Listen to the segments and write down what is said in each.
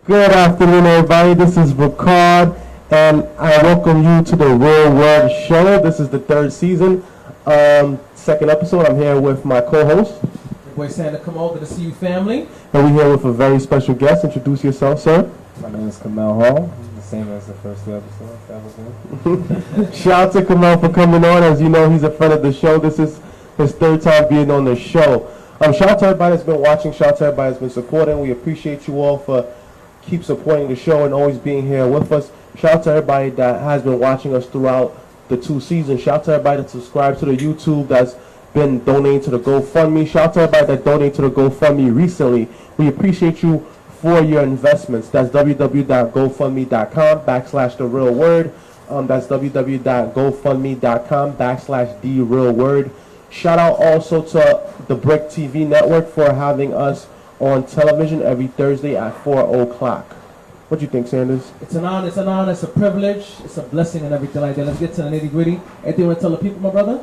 Good afternoon, everybody. This is Rickard, and I welcome you to the Real World Show. This is the third season, second episode. I'm here with my co-host. Your boy Santa Cameau, good to see you, family. And we're here with a very special guest. Introduce yourself, sir. My name is Cameau, the same as the first two episodes. That was good. Shout out to Cameau for coming on. As you know, he's a friend of the show. This is his third time being on the show. Shout out to everybody that's been watching. Shout out to everybody that's been supporting. We appreciate you all for keep supporting the show and always being here with us. Shout out to everybody that has been watching us throughout the 2 seasons. Shout out to everybody that subscribed to the YouTube, that's been donating to the GoFundMe. Shout out to everybody that donated to the GoFundMe recently. We appreciate you for your investments. That's www.gofundme.com/therealword. That's www.gofundme.com/therealword. Shout out also to the Brick TV network for having us on television every Thursday at 4 o'clock. What do you think, Sanders? It's an honor, it's a privilege, it's a blessing and everything like that. Let's get to the nitty-gritty. Anything you want to tell the people, my brother?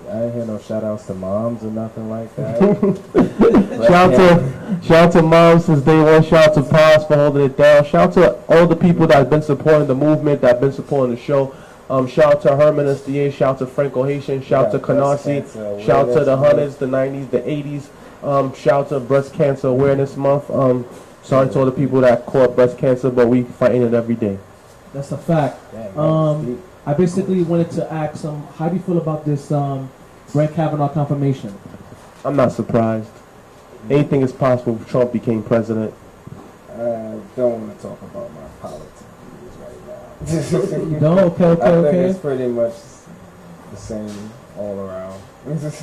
I ain't hear no shout-outs to moms or nothing like that. Shout out to moms since day one. Shout out to Pops for holding it down. Shout out to all the people that have been supporting the movement, that have been supporting the show. Shout out to Herman SDA. Shout out to Franco Haitian. Shout out to Canarsie. Shout out to the 100s, the 90s, the 80s. Shout out to Breast Cancer Awareness Month. Sorry to all the people that caught breast cancer, but we fighting it every day. That's a fact. I basically wanted to ask how do you feel about this Brett Kavanaugh confirmation? I'm not surprised. Anything is possible if Trump became president. I don't want to talk about my politics right now. You don't? Okay. I think it's pretty much the same all around.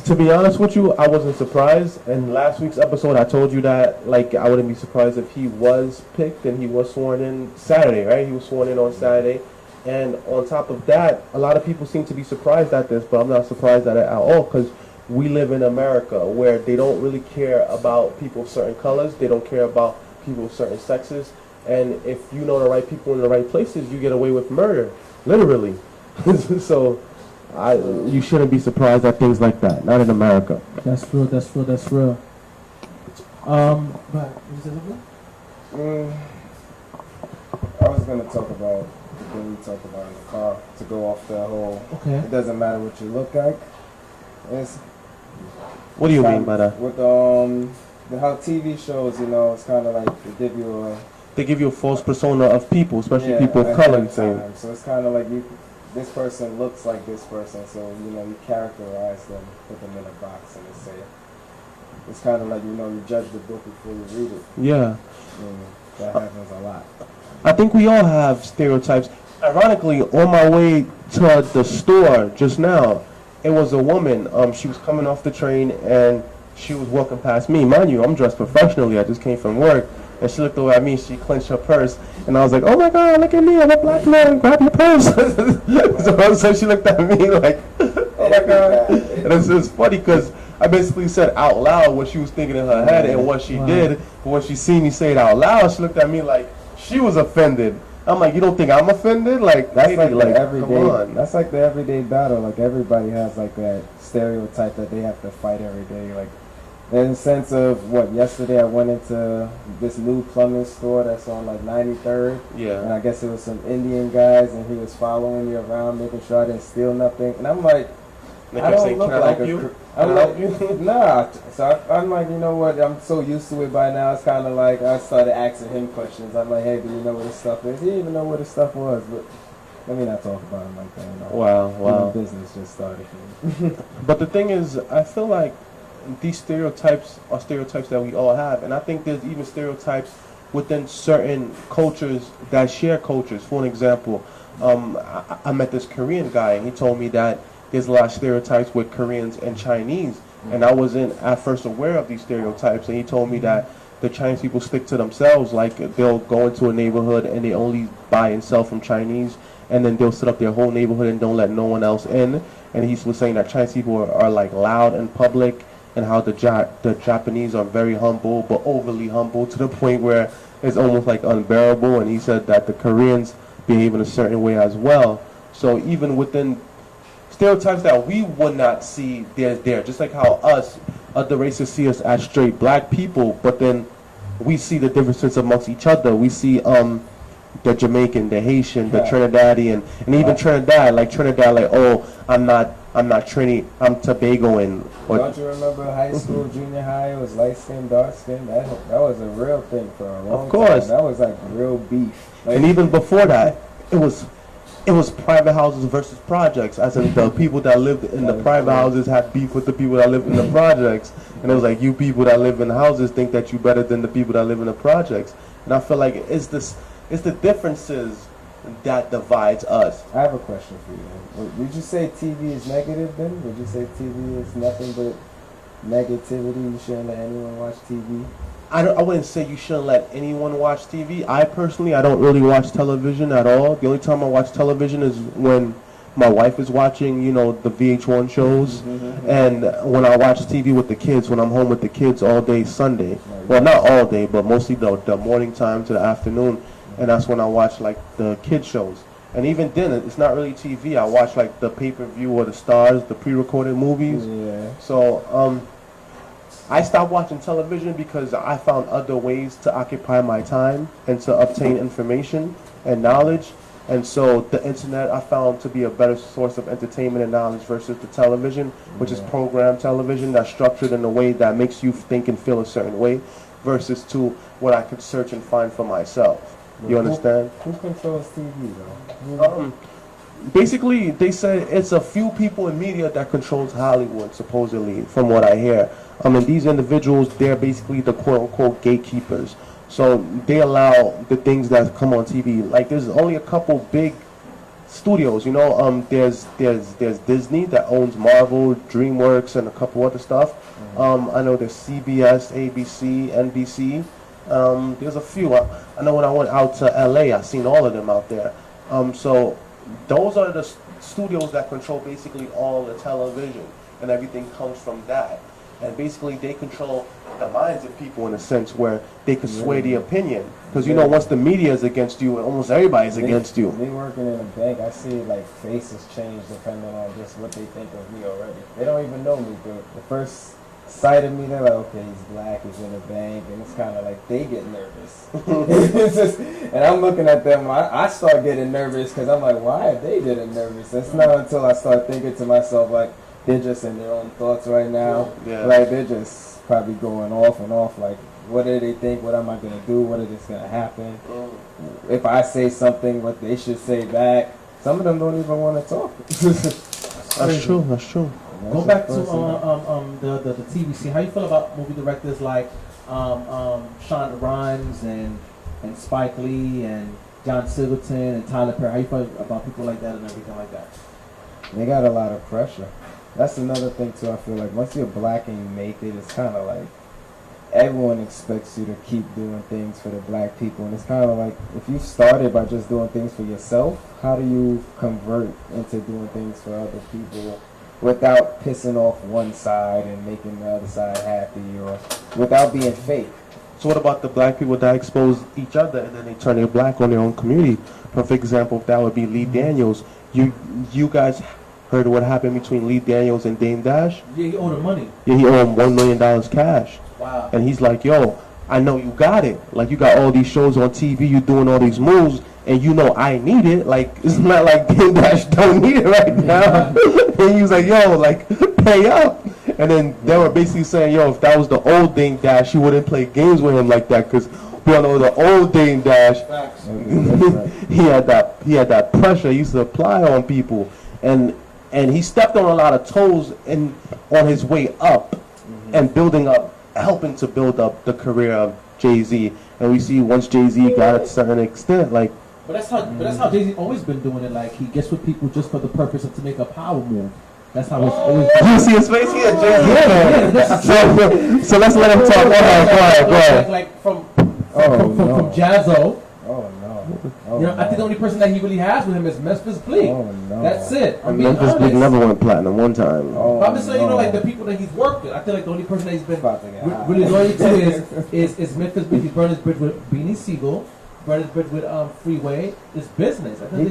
To be honest with you, I wasn't surprised. In last week's episode, I told you that I wouldn't be surprised if he was picked and he was sworn in Saturday, right? He was sworn in on Saturday. And on top of that, a lot of people seem to be surprised at this, but I'm not surprised at it at all because we live in America where they don't really care about people of certain colors. They don't care about people of certain sexes. And if you know the right people in the right places, you get away with murder, literally. So you shouldn't be surprised at things like that. Not in America. That's real. But is it okay? I was going to talk about the thing we talked about in the car to go off the whole, it doesn't matter what you look like. What do you mean by that? With how TV shows, it's kind of like they give you a false persona of people, especially people of color. So it's kind of like this person looks like this person, so you characterize them, put them in a box, and say it's kind of like you judge the book before you read it. Yeah, that happens a lot. I think we all have stereotypes. Ironically, on my way to the store just now, it was a woman. She was coming off the train and she was walking past me. Mind you, I'm dressed professionally. I just came from work. And she looked over at me, she clenched her purse, and I was like, oh my God, look at me, I'm a black man, grab your purse. so she looked at me like, oh my God. And it's funny because I basically said out loud what she was thinking in her head and what she did. But when she seen me say it out loud, she looked at me like she was offended. I'm like, you don't think I'm offended? Like, that's lady, like the everyday, come on. That's like the everyday battle. Like everybody has like that stereotype that they have to fight every day. Like, in the sense of yesterday I went into this new plumbing store that's on like 93rd. Yeah. And I guess it was some Indian guys and he was following me around making sure I didn't steal nothing. And I'm like, I don't look like a... I'm like, nah. So I'm like, you know what? I'm so used to it by now. It's kind of like I started asking him questions. I'm like, hey, do you know where this stuff is? He didn't even know where this stuff was. But let me not talk about him like that. Wow. Business just started. But the thing is, I feel like these stereotypes are stereotypes that we all have, and I think there's even stereotypes within certain cultures that share cultures. For an example, I met this Korean guy, and he told me that there's a lot of stereotypes with Koreans and Chinese, and I wasn't at first aware of these stereotypes, and he told me that the Chinese people stick to themselves, like they'll go into a neighborhood and they only buy and sell from Chinese, and then they'll set up their whole neighborhood and don't let no one else in. And he was saying that Chinese people are like loud in public, and how the Japanese are very humble, but overly humble to the point where it's almost like unbearable. And he said that the Koreans behave in a certain way as well. So even within stereotypes that we would not see, there's there. Just like how other races see us as straight black people, but then we see the differences amongst each other. We see the Jamaican, the Haitian, the Trinidadian, and even Trinidad, like, oh, I'm not Trini, I'm Tobagoan. Don't you remember high school, junior high? It was light skin, dark skin. That was a real thing for a long time. That was like real beef. Like, and even before that, it was private houses versus projects. As in, the people that lived in the private houses had beef with the people that lived in the projects, and it was like, you people that live in the houses think that you better than the people that live in the projects. And I feel like it's the differences that divides us. I have a question for you. Would you say TV is negative then? Would you say TV is nothing but negativity? You shouldn't let anyone watch TV? I wouldn't say you shouldn't let anyone watch TV. I personally don't really watch television at all. The only time I watch television is when my wife is watching, the VH1 shows, and when I watch TV with the kids, when I'm home with the kids all day Sunday. Well, not all day, but mostly the morning time to the afternoon, and that's when I watch like the kid shows. And even then, it's not really TV. I watch like the pay-per-view or the Stars, the pre-recorded movies. Yeah. So I stopped watching television because I found other ways to occupy my time and to obtain information and knowledge. And so the internet I found to be a better source of entertainment and knowledge versus the television, which is programmed television that's structured in a way that makes you think and feel a certain way, versus to what I could search and find for myself. You understand? Who controls TV though? Basically, they said it's a few people in media that controls Hollywood, supposedly, from what I hear. And these individuals, they're basically the quote-unquote gatekeepers. So they allow the things that come on TV. Like, there's only a couple big studios, there's Disney that owns Marvel, DreamWorks, and a couple other stuff. I know there's CBS, ABC, NBC. There's a few. I know when I went out to LA, I seen all of them out there. So those are the studios that control basically all the television, and everything comes from that. And basically they control the minds of people in a sense where they can sway the opinion. Because once the media is against you, almost everybody's against you. Me working in a bank, I see like faces change depending on just what they think of me already. They don't even know me, but the first sight of me, they're like, okay, he's black, he's in a bank, and it's kind of like they get nervous. And I'm looking at them, I start getting nervous because I'm like, why are they getting nervous? It's not until I start thinking to myself, like, they're just in their own thoughts right now. Yeah. Like, they're just probably going off and off, like, what do they think? What am I going to do? What is going to happen? If I say something, what they should say back. Some of them don't even want to talk. That's true. Go back to the TV scene. How you feel about movie directors like Shonda Rhimes and Spike Lee and John Singleton and Tyler Perry? How you feel about people like that and everything like that? They got a lot of pressure. That's another thing too. I feel like once you're black and you make it, it's kind of like everyone expects you to keep doing things for the black people, and it's kind of like if you started by just doing things for yourself, how do you convert into doing things for other people without pissing off one side and making the other side happy, or without being fake? So what about the black people that expose each other and then they turn their black on their own community? Perfect example of that would be Lee Daniels. You guys heard what happened between Lee Daniels and Dame Dash? Yeah, he owed him money. Yeah, he owed him $1 million cash. Wow. And he's like, yo, I know you got it. Like, you got all these shows on TV, you doing all these moves, and I need it. Like, it's not like Dame Dash don't need it right now. And he was like, yo, like, pay up. And then they were basically saying, yo, if that was the old Dame Dash, you wouldn't play games with him like that, because we all know the old Dame Dash, he had that pressure he used to apply on people. And he stepped on a lot of toes on his way up and helping to build up the career of Jay-Z. And we see once Jay-Z got to a certain extent, like. But that's how Jay-Z always been doing it. Like, he gets with people just for the purpose of to make a power move. That's how it's always been. You see his face? He a Jay-Z. Yeah. So let's let him talk. Go ahead. Like from Jazzo. Oh no. I think the only person that he really has with him is Memphis Bleek. Oh no. That's it. Memphis Bleek never went platinum one time. I'm just saying, like the people that he's worked with, I feel like the only person that he's been really loyal to is Memphis Bleek. He's burned his bridge with Beanie Siegel, burned his bridge with Freeway. It's business. He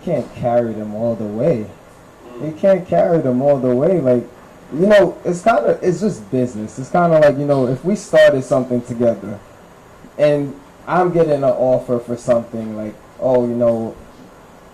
can't carry them all the way. He can't carry them all the way. Like, it's just business. It's kind of like, if we started something together, and I'm getting an offer for something like, oh, you know,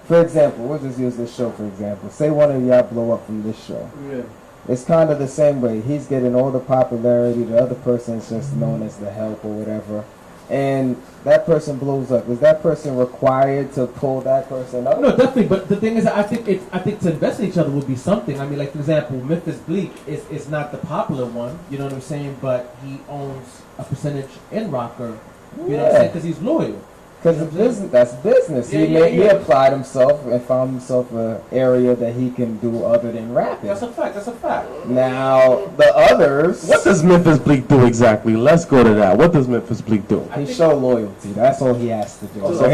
for example, we'll just use this show for example. Say one of y'all blow up from this show. Yeah. It's kind of the same way. He's getting all the popularity. The other person is just known as the help or whatever. And that person blows up. Is that person required to pull that person up? No, definitely. But the thing is, I think to invest in each other would be something. I mean, like for example, Memphis Bleak is not the popular one. You know what I'm saying? But he owns a percentage in Rocker. You know what I'm saying? Because he's loyal. Because that's business. He applied himself and found himself an area that he can do other than rapping. That's a fact. That's a fact. Now the others. What does Memphis Bleak do exactly? Let's go to that. What does Memphis Bleak do? He show loyalty. That's all he has to do. So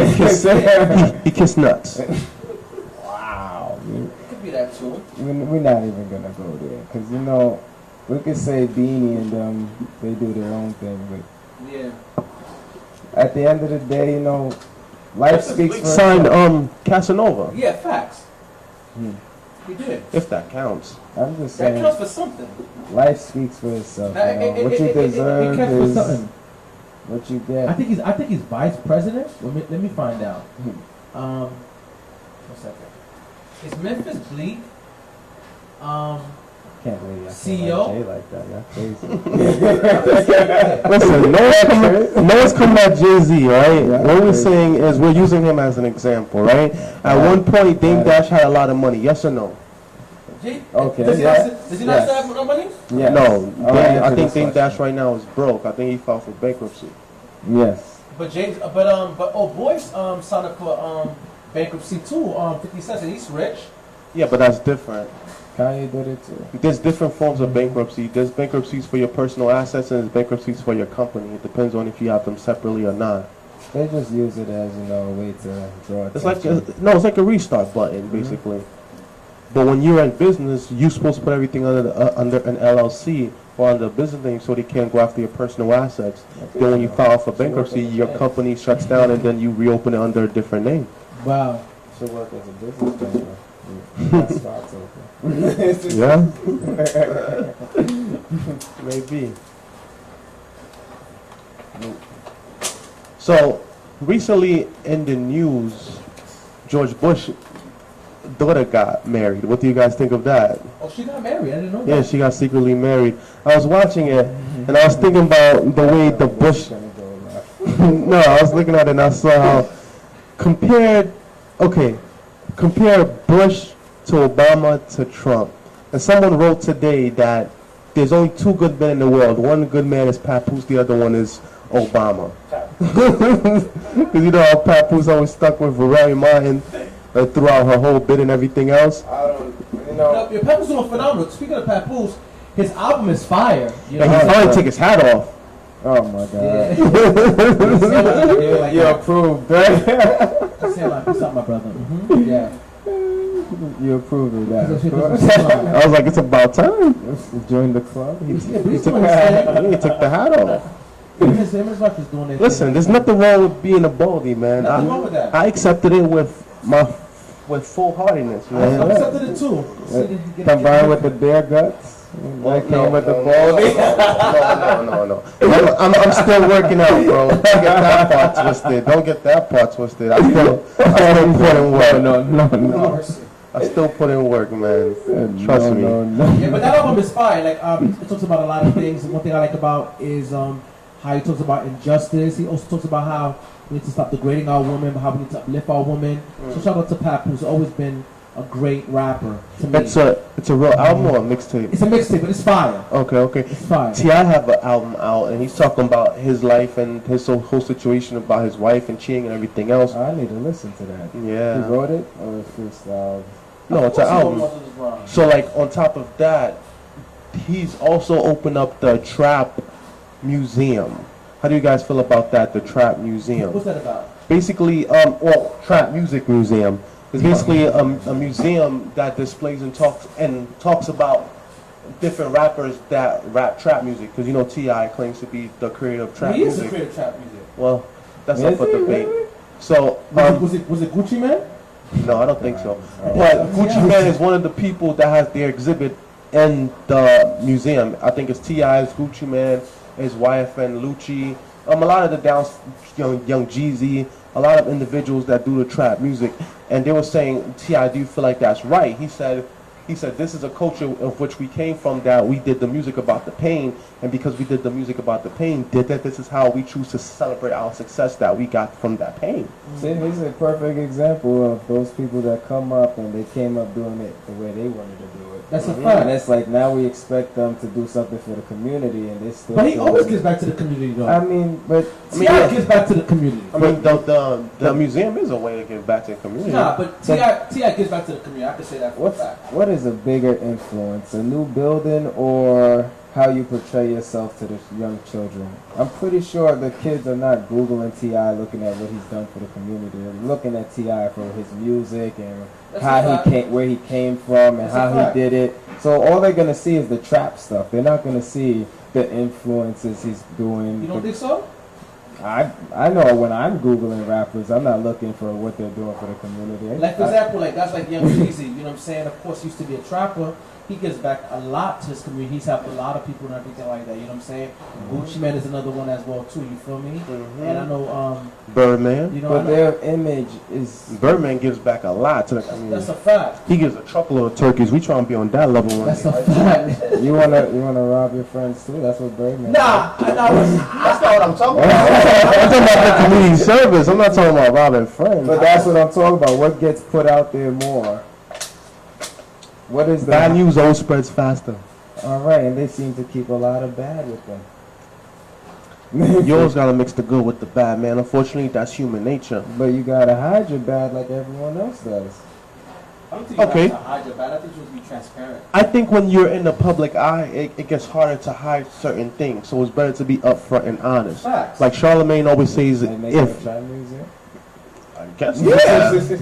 he kissed nuts. Wow. It could be that too. We're not even gonna go there because you know we could say Beanie and them they do their own thing, but Yeah. at the end of the day, you know, life speaks for signed itself. Casanova. Yeah, facts. He did. If that counts. I'm just That saying, counts for something. life speaks for itself. You know? What you deserve it counts for is something. what you get. I think he's vice president. Let me find out. 1 second. Is Memphis Bleak? Can't believe I CEO? Jay like that. That's crazy. Listen, no one's coming at Jay-Z, right? What we're saying is we're using him as an example, right? At one point, Dame Dash had a lot of money. Yes or no? Okay. Does he not still have no money? Yes. No. I think Dame Dash Dash right now is broke. I think he filed for bankruptcy. Yes. But Boyce signed up for bankruptcy too. 50 Cent, and he's rich. Yeah, but that's different. Kanye did it too. There's different forms of bankruptcy. There's bankruptcies for your personal assets and there's bankruptcies for your company. It depends on if you have them separately or not. They just use it as, you know, a way to draw It's attention. it's like a restart button, basically. But when you're in business, you're supposed to put everything under an LLC or under a business name so they can't go after your personal assets. Then when you file for bankruptcy, your company shuts down and then you reopen it under a different name. Wow. Should work as a business banker. That's stocks open. Yeah? Maybe. So, recently in the news, George Bush's daughter got married. What do you guys think of that? Oh, she got married. I didn't know Yeah, that. she got secretly married. I was watching it, and I was thinking about the way the Bush... No, I was looking at it and I saw how compare Bush to Obama to Trump. And someone wrote today that there's only two good men in the world. One good man is Papoose, the other one is Obama. Because you know how Papoose always stuck with Ray Martin throughout her whole bit and everything else. I don't, you know. Your Papoose doing phenomenal. Speaking of Papoose, his album is fire. You know? And he finally took his hat off. Oh my God. Yeah. You approved, right? Say like, what's up, my brother? Mm-hmm. Yeah. You approved of that. Of course. I was like, it's about time. Join the club. He He took the hat off. Listen, there's nothing wrong with being a baldy, man. Nothing wrong with that. I accepted it with full heartiness, man. I accepted it too. Combined with the bare guts. That came with the baldy. No. I'm still working out, bro. Don't get that part twisted. Don't get that part twisted. I still put in work. No. I still put in work, man. Trust me. No. Yeah, but that album is fire. Like, it talks about a lot of things. One thing I like about is how he talks about injustice. He also talks about how we need to stop degrading our women, but how we need to uplift our women. So shout out to Pap, who's always been a great rapper to me. It's a real album or a mixtape? It's a mixtape, but it's fire. Okay. It's fire. T.I. have an album out, and he's talking about his life and his whole situation about his wife and cheating and everything else. I need to listen to that. Yeah. He wrote it or it's freestyle? No, it's an album. So, like, on top of that, he's also opened up the Trap Museum. How do you guys feel about that, the Trap Museum? What's that about? Basically, Trap Music Museum. It's basically a museum that displays and talks about different rappers that rap trap music. Because you know T.I. claims to be the creator of trap music. He is the creator of trap music. Well, that's up for debate. Really? So Was it Gucci Man? no, I don't think so. But Gucci Man is one of the people that has their exhibit in the museum. I think it's T.I.'s Gucci Man, his YFN Lucci, a lot of the young Jeezy, a lot of individuals that do the trap music, and they were saying, T.I., do you feel like that's right? He said, this is a culture of which we came from, that we did the music about the pain, and because we did the music about the pain, this is how we choose to celebrate our success that we got from that pain. See, he's a perfect example of those people that come up and they came up doing it the way they wanted to do it. That's a fact. And it's like now we expect them to do something for the community, and they still. But he always gives back to the community, though. I mean, T.I. gives back to the community. I mean, the museum is a way to give back to the community. Nah, but T.I. gives back to the community. I can say that for a fact. What is a bigger influence, a new building or how you portray yourself to the young children? I'm pretty sure the kids are not Googling T.I. looking at what he's done for the community. They're looking at T.I. for his music and where he came from and how he did it. So all they're gonna see is the trap stuff. They're not gonna see the influences he's doing. You don't think so? I know when I'm Googling rappers, I'm not looking for what they're doing for the community. Like, for example, like guys like Young Jeezy, you know what I'm saying? Of course, he used to be a trapper. He gives back a lot to his community. He's helped a lot of people and everything like that, you know what I'm saying? Gucci Mane is another one as well, too, you feel me? And I know, Birdman. You know, but their image is... Birdman gives back a lot to the community. That's a fact. He gives a truckload of turkeys. We trying to be on that level one That's day. a fact. You wanna rob your friends, too? That's what Birdman Nah, that's not what I'm talking about. I'm talking about the community service. I'm not talking about robbing friends. But that's what I'm talking about. What gets put out there more? What is the bad news always spreads faster. All right, and they seem to keep a lot of bad with them. You always gotta mix the good with the bad, man. Unfortunately, that's human nature. But you gotta hide your bad like everyone else does. I don't think you have to hide your bad. I think you have to be transparent. I think when you're in the public eye, it gets harder to hide certain things. So it's better to be upfront and honest. Facts. Like Charlemagne always says, if I guess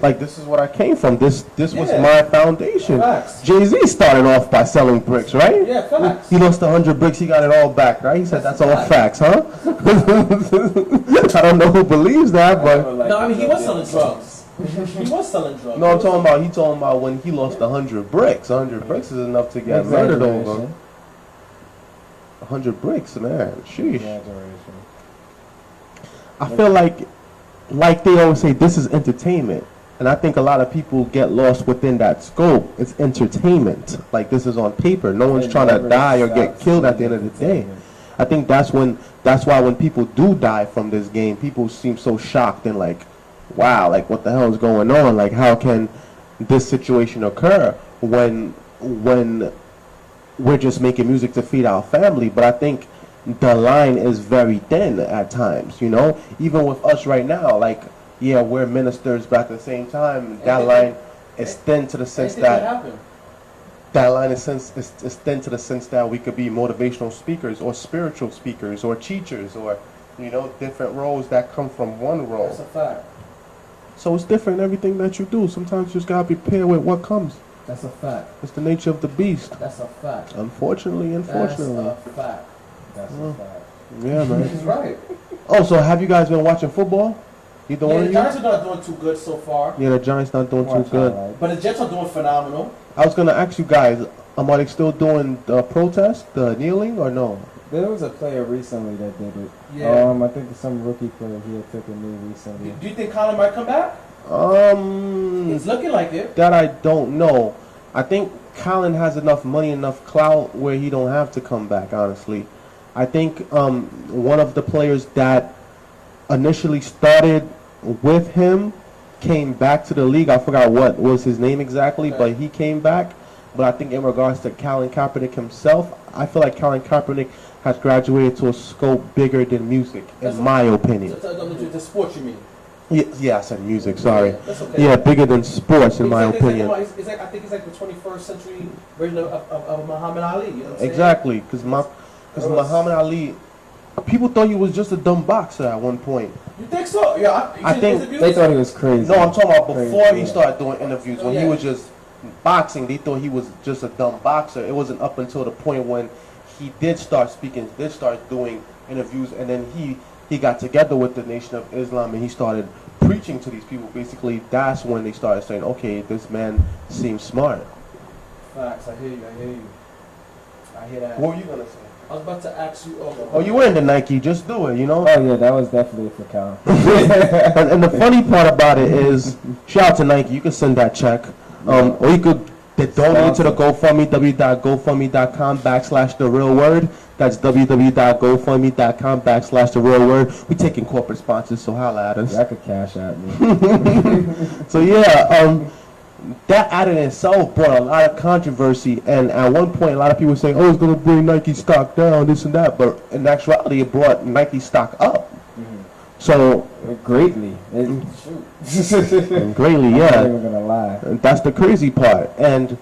like this is what I came from. This was my foundation. Jay-Z started off by selling bricks, right? Yeah, facts. He lost 100 bricks, he got it all back, right? He said that's all facts, huh? I don't know who believes that, but no, I mean he was selling drugs. He was selling drugs. No, he talking about when he lost 100 bricks. 100 bricks is enough to get murdered over. 100 bricks, man. Sheesh. I feel like they always say, this is entertainment. And I think a lot of people get lost within that scope. It's entertainment. Like, this is on paper. No one's trying to die or get killed at the end of the day. I think that's why when people do die from this game, people seem so shocked and like, wow, like what the hell is going on? Like, how can this situation occur when we're just making music to feed our family? But I think the line is very thin at times, you know? Even with us right now, like, yeah, we're ministers, but at the same time, that line is thin to the sense that is thin to the sense that we could be motivational speakers or spiritual speakers or teachers or, you know, different roles that come from one role. That's a fact. So it's different in everything that you do. Sometimes you just gotta be prepared with what comes. That's a fact. It's the nature of the beast. That's a fact. Unfortunately. That's a fact. That's a fact. Yeah, man. He's right. Oh, so have you guys been watching football? Either one of The you? Giants are not doing too good so far. Yeah, the Giants not doing too good. But the Jets are doing phenomenal. I was gonna ask you guys, are they still doing the protest, the kneeling, or no? There was a player recently that did it. Yeah. I think some rookie player here took a knee recently. Do you think Colin might come back? It's looking like it. That I don't know. I think Colin has enough money, enough clout where he don't have to come back, honestly. I think one of the players that initially started with him came back to the league. I forgot what was his name exactly, but he came back. But I think in regards to Colin Kaepernick himself, I feel like Colin Kaepernick has graduated to a scope bigger than music, in my opinion. The sports, you mean? Yeah, I said music, sorry. Yeah, that's okay. Yeah, bigger than sports, in my opinion. I think it's like the 21st century version of Muhammad Ali. You know what I'm Exactly, because Muhammad Ali, people thought he was just a dumb boxer at one point. You think so? Yeah, I think they thought he was crazy. No, I'm talking about before he started doing interviews. When he was just boxing, they thought he was just a dumb boxer. It wasn't up until the point when he did start speaking, did start doing interviews, and then he got together with the Nation of Islam and he started preaching to these people. Basically, that's when they started saying, okay, this man seems smart. Facts, I hear you. I hear that. What were you going to say? I was about to ask you. Oh, you were into Nike. Just do it, you know. Oh yeah, that was definitely for Cal. And the funny part about it is, shout out to Nike. You can send that check, or you could donate to the GoFundMe, www.gofundme.com/therealword. That's www.gofundme.com/therealword. We taking corporate sponsors, so holla at us. Y'all could cash at me. So yeah, that ad in itself brought a lot of controversy, and at one point a lot of people were saying, oh, it's going to bring Nike stock down, this and that, but in actuality it brought Nike stock up. So greatly. Greatly, yeah. I'm not even gonna lie. And that's the crazy part. And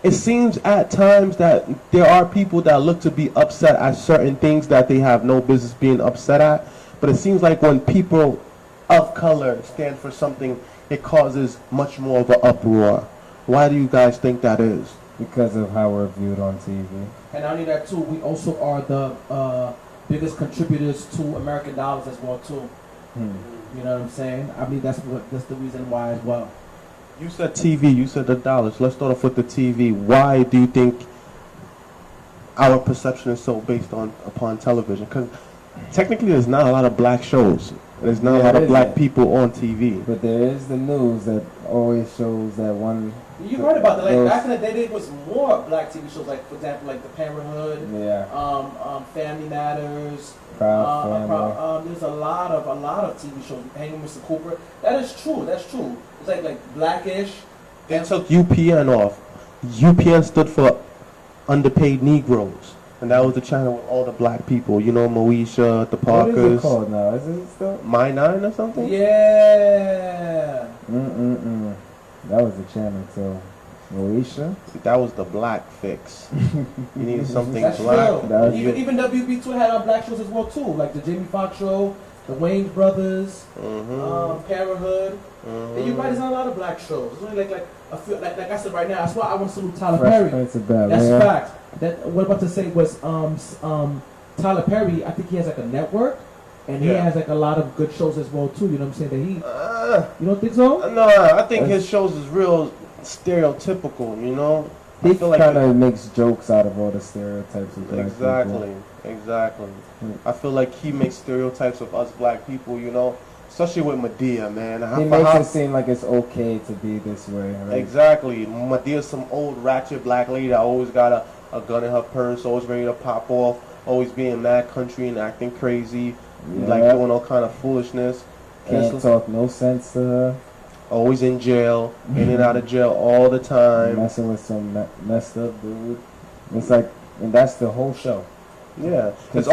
it seems at times that there are people that look to be upset at certain things that they have no business being upset at. But it seems like when people of color stand for something, it causes much more of an uproar. Why do you guys think that is? Because of how we're viewed on TV. And not only that too, we also are the biggest contributors to American dollars as well too. You know what I'm saying? I mean, that's the reason why as well. You said TV, you said the dollars. Let's start off with the TV. Why do you think our perception is so based upon television? Because technically there's not a lot of black shows. There's not a lot of black people on TV. But there is the news that always shows that one. You heard about that? Like back in the day, there was more black TV shows. Like for example, like The Parenthood. Family Matters. Proud Family. There's a lot of TV shows. Hanging with Mr. Cooper. That is true. That's true. It's like Blackish. They took UPN off. UPN stood for Underpaid Negroes. And that was the channel with all the black people. You know, Moesha, the Parkers. What is it called now? Is it still? My Nine or something? Yeah. That was the channel too. Moesha? That was the black fix. You needed something That's black. Even WB2 had black shows as well too. Like the Jamie Foxx show, the Wayne Brothers, Parenthood. And you're right, there's not a lot of black shows. It's only like I feel like I said right now. That's why I want to salute Tyler Perry. That's a fact. That what I'm about to say was Tyler Perry. I think he has like a network, and he has like a lot of good shows as well too. You know what I'm saying? That he. You don't think so? No, I think his shows is real stereotypical. You know. He kind of makes jokes out of all the stereotypes of black people. Exactly. I feel like he makes stereotypes of us black people. You know. Especially with Medea, man. He makes it seem like it's okay to be this way, right? Exactly. Medea's some old ratchet black lady that always got a gun in her purse, always ready to pop off, always being mad country and acting crazy, like doing all kind of foolishness. Can't talk no sense to her. Always in jail, in and out of jail all the time. Messing with some messed up dude. It's like, and that's the whole show. Yeah. It's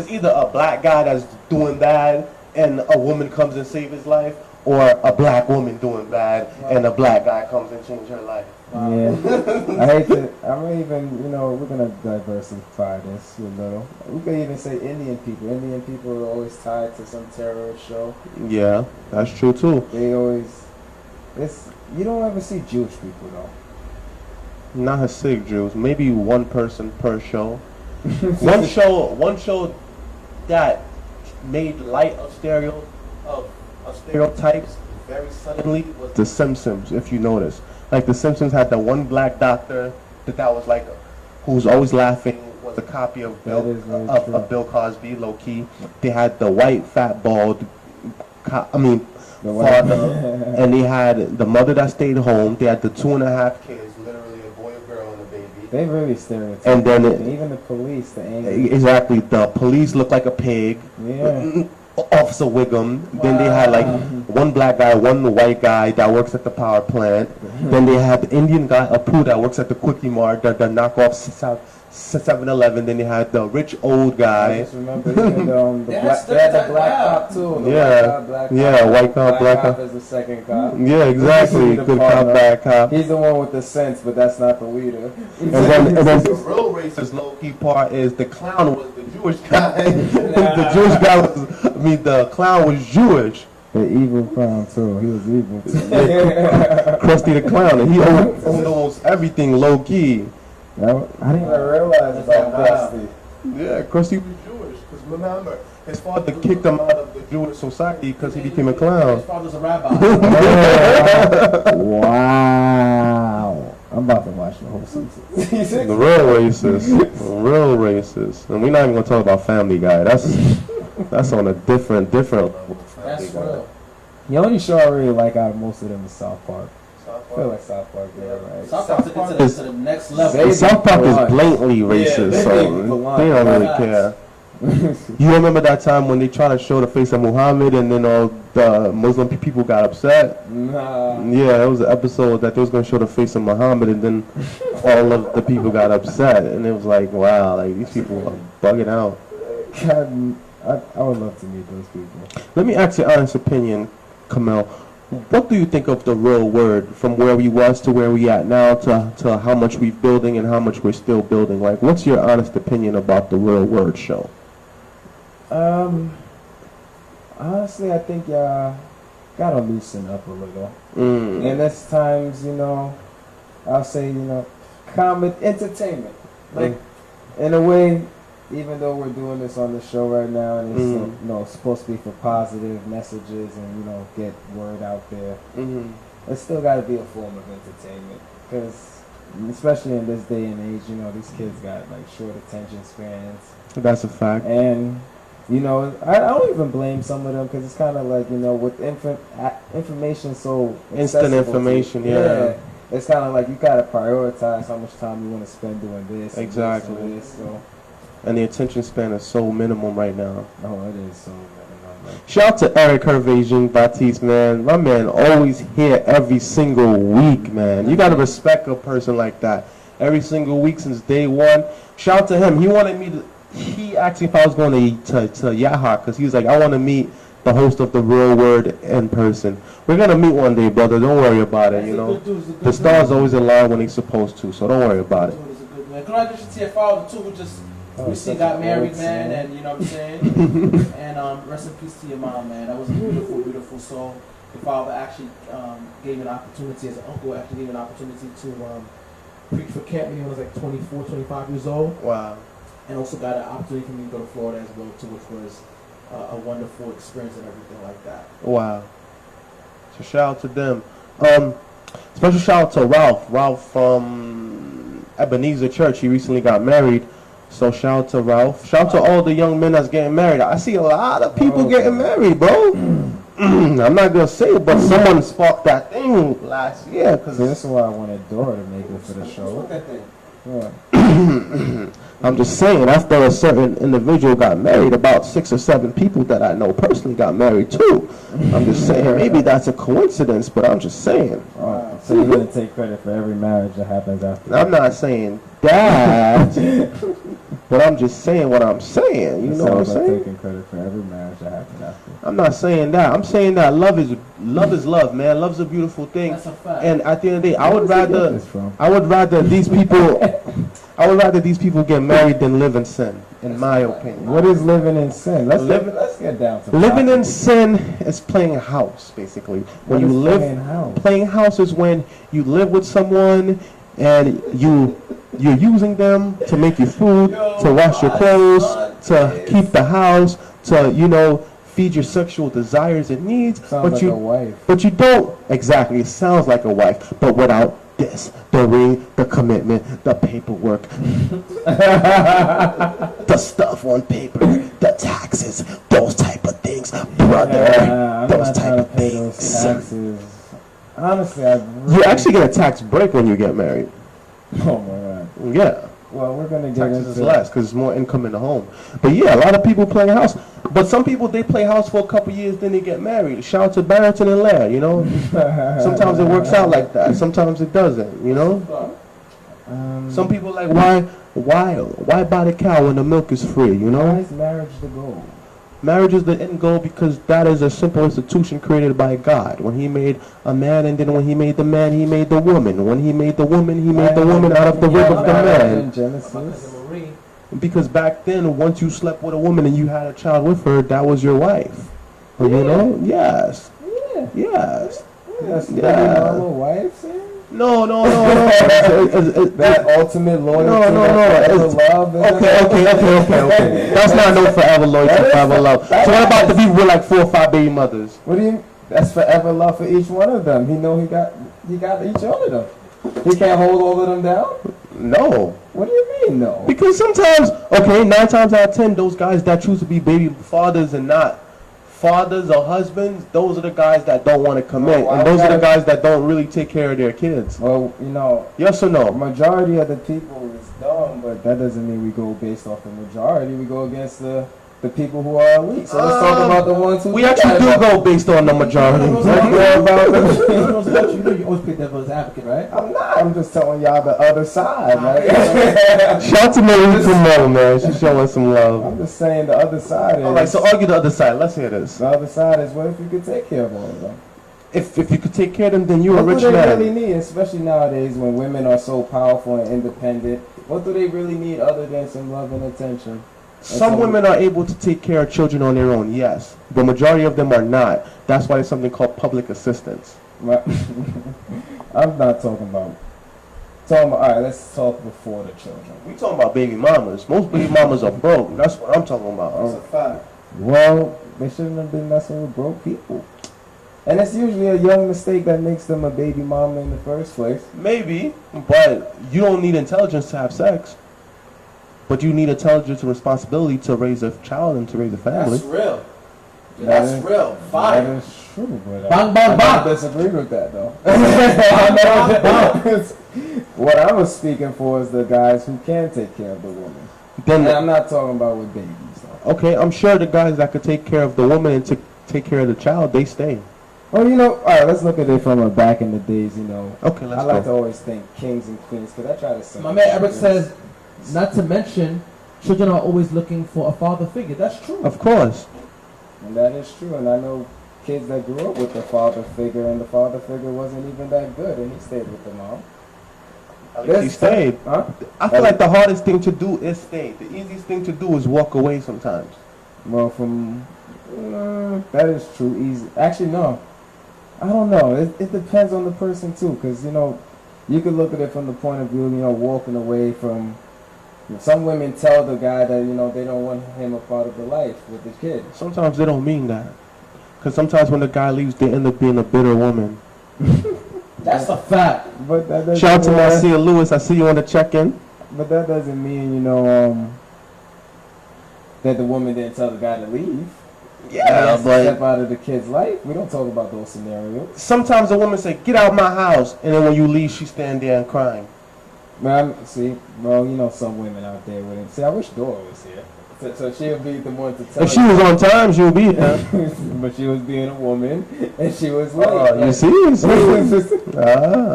either a black guy that's doing bad and a woman comes and saves his life, or a black woman doing bad and a black guy comes and changes her life. Yeah. I'm even, we're going to diversify this a little. We could even say Indian people. Indian people are always tied to some terrorist show. Yeah, that's true too. They always, you don't ever see Jewish people though. Not Hasidic Jews, maybe one person per show. One show that made light of stereotypes very suddenly was The Simpsons, if you notice. Like The Simpsons had the one black doctor that was like, who's always laughing, was a copy of Bill Cosby, low key. They had the white fat bald, father, and they had the mother that stayed home. They had the 2.5 kids, literally a boy, a girl, and a baby. They really stereotype. And then even the police, the angry. Exactly, the police looked like a pig. Yeah. Officer Wiggum. Then they had like one black guy, one white guy that works at the power plant. Then they had the Indian guy, Apu, that works at the Quickie Mart, the knockoff 7-Eleven. Then they had the rich old guy. I just remember even they had the black cop too. White cop, black cop is the second cop. Yeah, exactly. Good cop, bad cop. He's the one with the sense, but that's not the leader. And then the real racist low-key part is the clown was the Jewish guy. The clown was Jewish. The evil clown too. He was evil too. Krusty the Clown, and he owned almost everything low-key. I didn't even realize about Krusty. Yeah, Krusty was Jewish. Because remember, his father kicked him out of the Jewish society because he became a clown. His father's a rabbi. Wow. I I'm about to watch the whole season. The real racist. And we're not even gonna talk about Family Guy. That's on a different level. That's real. The only show I really like out of most of them is South Park. I feel like South Park, yeah, right. South Park took it to the next level. South Park is blatantly racist, so they don't really care. You remember that time when they tried to show the face of Muhammad and then all the Muslim people got upset? Nah. Yeah, it was an episode that they was going to show the face of Muhammad and then all of the people got upset. And it was like, wow, like these people are bugging out. God, I would love to meet those people. Let me ask your honest opinion, Cameau. What do you think of the real word from where we was to where we at now to how much we're building and how much we're still building? Like, what's your honest opinion about the real word show? Honestly, I think y'all gotta loosen up a little. And there's times, I'll say, comedy, entertainment. Like, in a way, even though we're doing this on the show right now, and it's supposed to be for positive messages and get word out there, it's still got to be a form of entertainment. Because especially in this day and age, these kids got like short attention spans. That's a fact. And I don't even blame some of them because it's kind of like with information so instant information, yeah. It's kind of like you gotta prioritize how much time you want to spend doing this. Exactly. And this, so. And the attention span is so minimum right now. Oh, it is so minimum. Shout out to Eric Hervé Baptiste, man. My man always here every single week, man. You gotta respect a person like that. Every single week since day one. Shout out to him. He wanted me to. He asked me if I was going to Yaha because he was like, I want to meet the host of The Real Word in person. We're going to meet one day, brother. Don't worry about it, The stars always align when they're supposed to, so don't worry about it. Congratulations to your father, too, who just recently got married, man, and you know what I'm saying? And rest in peace to your mom, man. That was a beautiful, beautiful soul. Your father actually gave an opportunity, as an uncle, actually gave an opportunity to preach for camp when he was like 24, 25 years old. Wow. And also got an opportunity for me to go to Florida as well, too, which was a wonderful experience and everything like that. Wow. So shout out to them. Special shout out to Ralph. Ralph from Ebenezer Church. He recently got married. So shout out to Ralph. Shout out to all the young men that's getting married. I see a lot of people getting married, bro. I'm not going to say it, but someone sparked that thing last year. Cause this is why I wanted Dora to make it for the show. I'm just saying, after a certain individual got married, about 6 or 7 people that I know personally got married too. I'm just saying, maybe that's a coincidence, but I'm just saying. So you're going to take credit for every marriage that happens after that? I'm not saying that, but I'm just saying what I'm saying. You know what I'm saying? Taking credit for every marriage that happens after. I'm not saying that. I'm saying that love is love, man. Love's a beautiful thing. That's a fact. And at the end of the day, I would rather these people get married than live in sin, in my opinion. What is living in sin? Let's get down to living in sin is playing house, basically. When you live playing house is when you live with someone and you're using them to make your food, to wash your clothes, to keep the house, to feed your sexual desires and needs. Sounds like a wife. But you don't exactly. It sounds like a wife, but without this, the ring, the commitment, the paperwork, the stuff on paper, the taxes, those type of things, brother. Those type of things. Honestly, you actually get a tax break when you get married. Oh my God. Yeah. Well, we're gonna get taxes is less because it's more income in the home. But yeah, a lot of people play house. But some people, they play house for a couple years, then they get married. Shout out to Barrington and Laird, Sometimes it works out like that. Sometimes it doesn't, Some people like, why buy the cow when the milk is free, Why is marriage the goal? Marriage is the end goal because that is a simple institution created by God. When he made a man, and then when he made the man, he made the woman. When he made the woman, he made the woman out of the rib of the man. Genesis. Because back then, once you slept with a woman and you had a child with her, that was your wife. Yes. Yeah. Yes. That's normal wife, No. That ultimate loyalty. Love. Okay. That's not no forever loyalty, forever love. So what about the people with like 4 or 5 baby mothers? What do you? That's forever love for each one of them. He got each one of them. He can't hold all of them down? No. What do you mean, no? Because sometimes, okay, 9 times out of 10, those guys that choose to be baby fathers and not fathers or husbands, those are the guys that don't want to commit, and those are the guys that don't really take care of their kids. Well, yes or no? Majority of the people is dumb, but that doesn't mean we go based off the majority. We go against the people who are elite. So let's talk about the ones who... We actually do go based on the majority. You always pick devil's advocate, right? I'm not. I'm just telling y'all the other side, right? Shout out to Marie Cameau, man. She's showing some love. I'm just saying the other side is... All right, so argue the other side. Let's hear this. The other side is, what if you could take care of all of them? If you could take care of them, then you're a rich man. What do they really need, especially nowadays when women are so powerful and independent? What do they really need other than some love and attention? Some women are able to take care of children on their own, yes. The majority of them are not. That's why there's something called public assistance. I'm not talking about... All right, let's talk before the children. We talking about baby mamas. Most baby mamas are broke. That's what I'm talking about. That's a fact. Well, they shouldn't have been messing with broke people. And it's usually a young mistake that makes them a baby mama in the first place. Maybe, but you don't need intelligence to have sex. But you need intelligence and responsibility to raise a child and to raise a family. That's real. That's real. Fire. That is true, but I disagree with that, though. What I was speaking for is the guys who can take care of the woman. And I'm not talking about with babies, though. Okay, I'm sure the guys that could take care of the woman and to take care of the child, they stay. Well, all right, let's look at it from back in the days, Okay, let's I like to always think kings and queens, because I try to... My man Eric says, not to mention, children are always looking for a father figure. That's true. Of course. And that is true, and I know kids that grew up with the father figure, and the father figure wasn't even that good, and he stayed with the mom. He stayed. Huh? I feel like the hardest thing to do is stay. The easiest thing to do is walk away sometimes. Well, that is true. Easy. Actually, no. I don't know. It depends on the person, too, because, you could look at it from the point of view, walking away from... Some women tell the guy that, they don't want him a part of the life with the kid. Sometimes they don't mean that. Because sometimes when the guy leaves, they end up being a bitter woman. That's a fact. But that doesn't Shout out to Marcia Lewis. I see you on the check-in. But that doesn't mean, that the woman didn't tell the guy to leave. Yeah, but... step out of the kid's life. We don't talk about those scenarios. Sometimes a woman say, get out of my house. And then when you leave, she stand there and crying. Man, some women out there wouldn't. See, I wish Dora was here. So she'll be the one to tell If she was on time, she'll be there. But she was being a woman, and she was late. Oh, you see?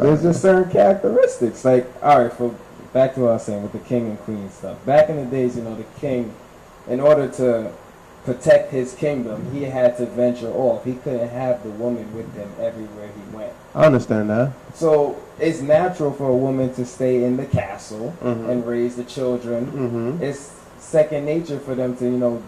There's just certain characteristics. Like, all right, back to what I was saying with the king and queen stuff. Back in the days, the king, in order to protect his kingdom, he had to venture off. He couldn't have the woman with him everywhere he went. I understand that. So it's natural for a woman to stay in the castle and raise the children. It's second nature for them to,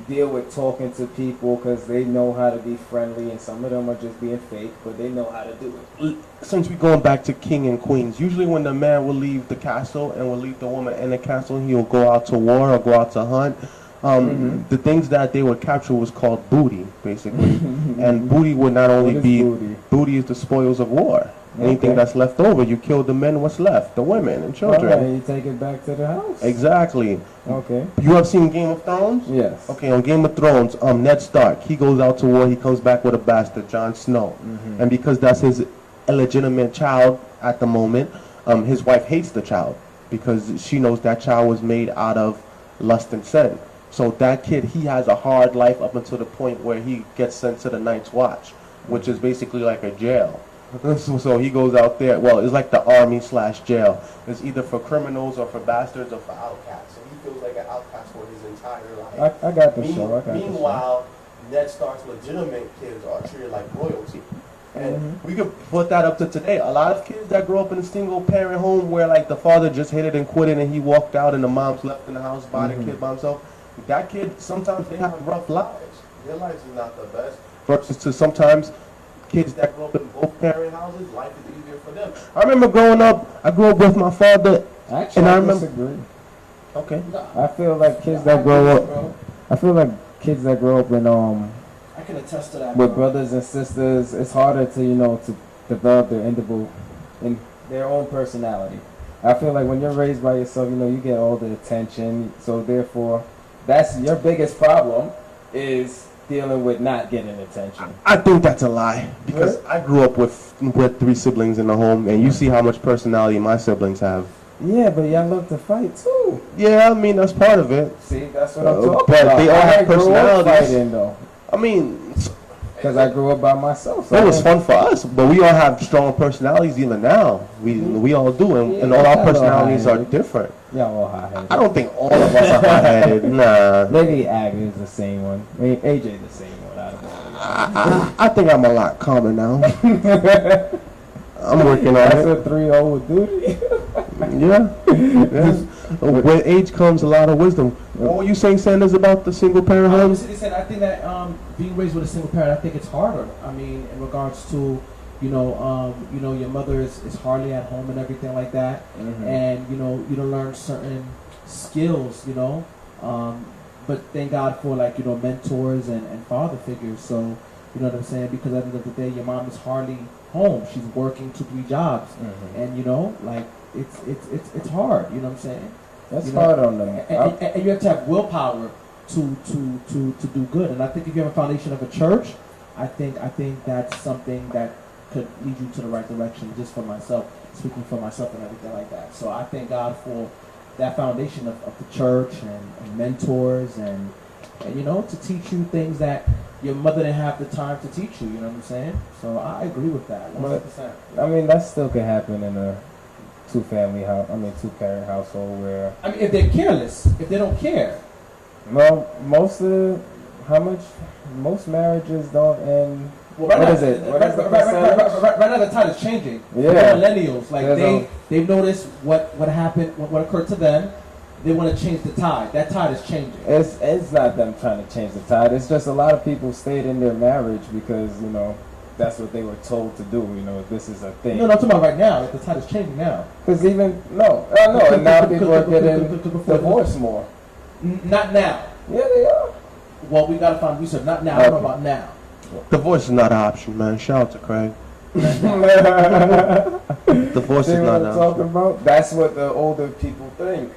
deal with talking to people because they know how to be friendly, and some of them are just being fake, but they know how to do it. Since we're going back to king and queens, usually when the man will leave the castle and will leave the woman in the castle, he'll go out to war or go out to hunt. The things that they would capture was called booty, basically. And booty would not only be... Booty is the spoils of war. Anything that's left over, you kill the men, what's left? The women and children. And you take it back to the house. Exactly. Okay. You have seen Game of Thrones? Yes. Okay, on Game of Thrones, Ned Stark, he goes out to war, he comes back with a bastard, Jon Snow. And because that's his illegitimate child at the moment, his wife hates the child because she knows that child was made out of lust and sin. So that kid, he has a hard life up until the point where he gets sent to the Night's Watch, which is basically like a jail. So he goes out there, well, it's like the army/jail. It's either for criminals or for bastards or for outcasts. So he feels like an outcast for his entire life. I got the show. Meanwhile, Ned Stark's legitimate kids are treated like royalty. And we could put that up to today. A lot of kids that grow up in a single parent home where like the father just hit it and quit it and he walked out and the mom's left in the house by the kid by himself. That kid, sometimes they have rough lives. Their lives is not the best. Versus to sometimes kids that grow up in both parent houses, life is easier for them. I remember growing up, I grew up with my father. Actually, and I remember. Disagree. Okay. I feel like kids that grow up. I feel like kids that grow up in I can attest to that. With brothers and sisters, it's harder to to develop their their own personality. I feel like when you're raised by yourself, you know, you get all the attention. So therefore, that's your biggest problem is dealing with not getting attention. I think that's a lie because Really? I grew up with 3 siblings in the home, and you see how much personality my siblings have. Yeah, but y'all love to fight too. Yeah, I mean that's part of it. See, that's what I'm talking but about. they all have grew up personalities. fighting though, I mean, because I grew up by myself. So it was fun for us, but we all have strong personalities even now. We all do, and all our personalities are different. Y'all all hot-headed. I don't think all of us are hot-headed. Nah. Maybe Aggie is the same one. I mean, AJ the same one. I don't know. I think I'm a lot calmer now. I'm working on That's it. what 3-0 would do to you. Yeah. With age comes a lot of wisdom. What were you saying, Sanders, about the single parent home? I think that being raised with a single parent, I think it's harder. I mean, in regards to, your mother is hardly at home and everything like that, and you don't learn certain skills, but thank God for mentors and father figures. So you know what I'm saying? Because at the end of the day, your mom is hardly home. She's working 2-3 jobs, and it's hard. You know what I'm saying? That's hard on them. And you have to have willpower to do good. And I think if you have a foundation of a church, I think that's something that could lead you to the right direction. Just for myself, speaking for myself and everything like that. So I thank God for that foundation of the church and mentors and to teach you things that your mother didn't have the time to teach you. You know what I'm saying? So I agree with that 100%. I mean, that still could happen in a two-parent household where... I mean, if they're careless, if they don't care. Well, most marriages don't end... Well, right what now, is it? What is the percentage? Right now, the tide is changing. Yeah. The millennials, they've noticed what happened, what occurred to them. They want to change the tide. That tide is changing. It's not them trying to change the tide. It's just a lot of people stayed in their marriage because, that's what they were told to do. This is a thing. No, I'm talking about right now. The tide is changing now. Because and now people are getting divorced more. Not now. Yeah, they are. Well, we got to find research. Not now. I don't know about now. Divorce is not an option, man. Shout out to Craig. Divorce is not an option. About? That's what the older people think.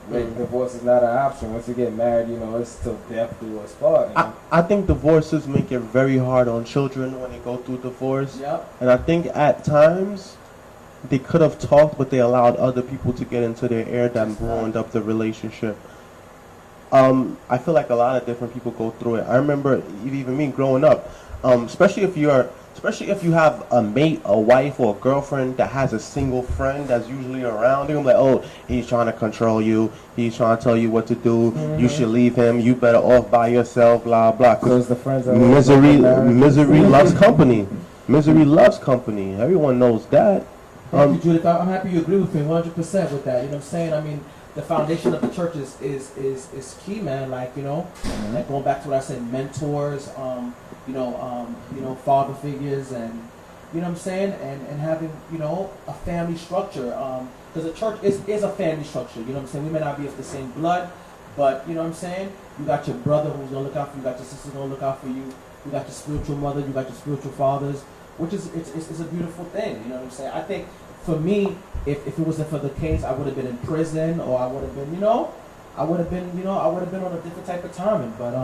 Divorce is not an option. Once you get married, it's till death do us part. I think divorces make it very hard on children when they go through divorce. Yep. And I think at times they could have talked, but they allowed other people to get into their ear that ruined up the relationship. I feel like a lot of different people go through it. I remember even me growing up, especially if you have a mate, a wife, or a girlfriend that has a single friend that's usually around you. I'm like, oh, he's trying to control you. He's trying to tell you what to do. You should leave him. You better off by yourself. Blah blah. Because the friends are misery loves company. Misery loves company. Everyone knows that. Thank you, Judith. I'm happy you agree with me 100% with that. You know what I'm saying? I mean, the foundation of the church is key, man. Like like going back to what I said, mentors. Father figures, and you know what I'm saying, and having a family structure. Because the church is a family structure. You know what I'm saying. We may not be of the same blood, but you know what I'm saying. You got your brother who's gonna look out for you. You got your sister gonna look out for you. You got your spiritual mother. You got your spiritual fathers, which is it's a beautiful thing. You know what I'm saying. I think for me, if it wasn't for the case, I would have been in prison, or I would have been I would have been on a different type of timing. But